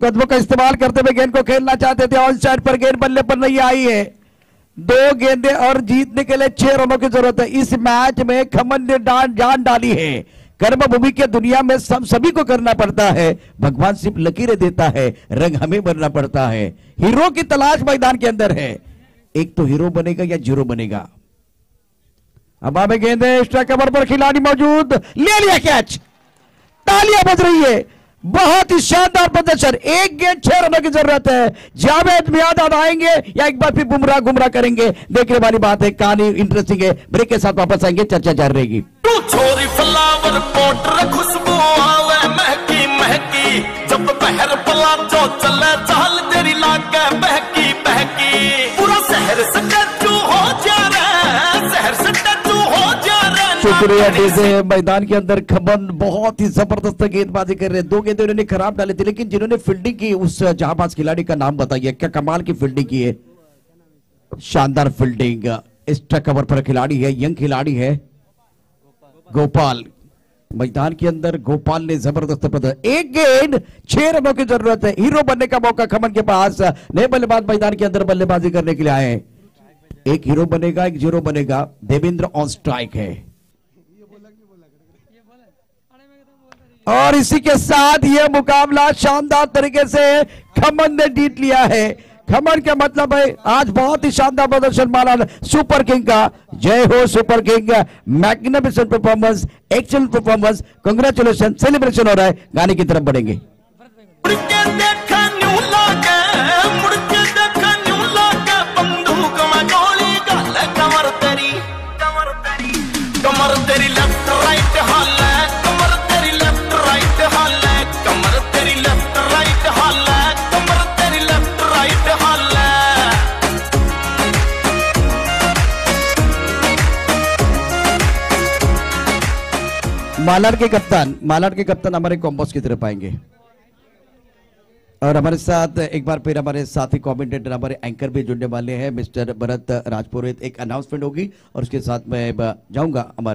कदमों का इस्तेमाल करते हुए गेंद को खेलना चाहते थे, ऑन साइड पर गेंद बल्ले पर नहीं आई है। 2 गेंदे और जीतने के लिए 6 रनों की जरूरत है। इस मैच में खमन ने जान डाली है। कर्मभूमि के दुनिया में सभी को करना पड़ता है। भगवान सिर्फ लकीरें देता है, रंग हमें बनना पड़ता है। हीरो की तलाश मैदान के अंदर है। एक तो हीरो बनेगा या जीरो बनेगा। अब आगे गेंद है, स्ट्राइक कवर पर खिलाड़ी मौजूद, ले लिया कैच। तालियां बज रही है। बहुत ही शानदार प्रदर्शन। 1 गेंद 6 रनों की जरूरत है। जावेद मियादाद आएंगे या एक बार फिर गुमराह करेंगे, देखने वाली बात है। कहानी इंटरेस्टिंग है। ब्रेक के साथ वापस आएंगे, चर्चा जारी रहेगी। तू छोरी फ्लावर पोटर खुशबू आवे महकी महकी, जब बहर पला जो चले चाल तेरी लागे बहकी बहकी। पूरा शहर से टचू हो जा रहा, शहर से टचू हो जा रहा। शुक्रिया डीजे। मैदान के अंदर खमन बहुत ही जबरदस्त गेंदबाजी कर रहे हैं। 2 गेंदें उन्होंने खराब डाली थी, लेकिन जिन्होंने फील्डिंग की उस जहांबाज खिलाड़ी का नाम बताइए। क्या कमाल की फील्डिंग की है, शानदार फील्डिंग। एक्स्ट्रा कवर पर खिलाड़ी है, यंग खिलाड़ी है गोपाल। मैदान के अंदर गोपाल ने जबरदस्त प्रदर्शन। 1 गेंद 6 रनों की जरूरत है। हीरो बनने का मौका खमन के पास। नए बल्लेबाज मैदान के अंदर बल्लेबाजी करने के लिए आए। एक हीरो बनेगा, एक जीरो बनेगा। देवेंद्र ऑन स्ट्राइक है और इसी के साथ यह मुकाबला शानदार तरीके से खमन ने जीत लिया है। खमन का मतलब है आज बहुत ही शानदार प्रदर्शन माना सुपर किंग का। जय हो super king. Magnificent performance, excellent performance, congratulation. Celebration हो रहा है। गाने की तरफ बढ़ेंगे। कमर तेरी लेफ्ट राइट हाल है, कमर तेरी लेफ्ट राइट हाल है, कमर तेरी लेफ्ट राइट हाल है, कमर तेरी लेफ्ट राइट हाल है। मालाड के कप्तान हमारे कॉम्बोस की तरफ आएंगे और हमारे साथ एक बार फिर हमारे साथी कमेंटेटर, हमारे एंकर भी जुड़ने वाले हैं, मिस्टर भरत राजपुरोहित। एक अनाउंसमेंट होगी और उसके साथ मैं जाऊंगा हमारे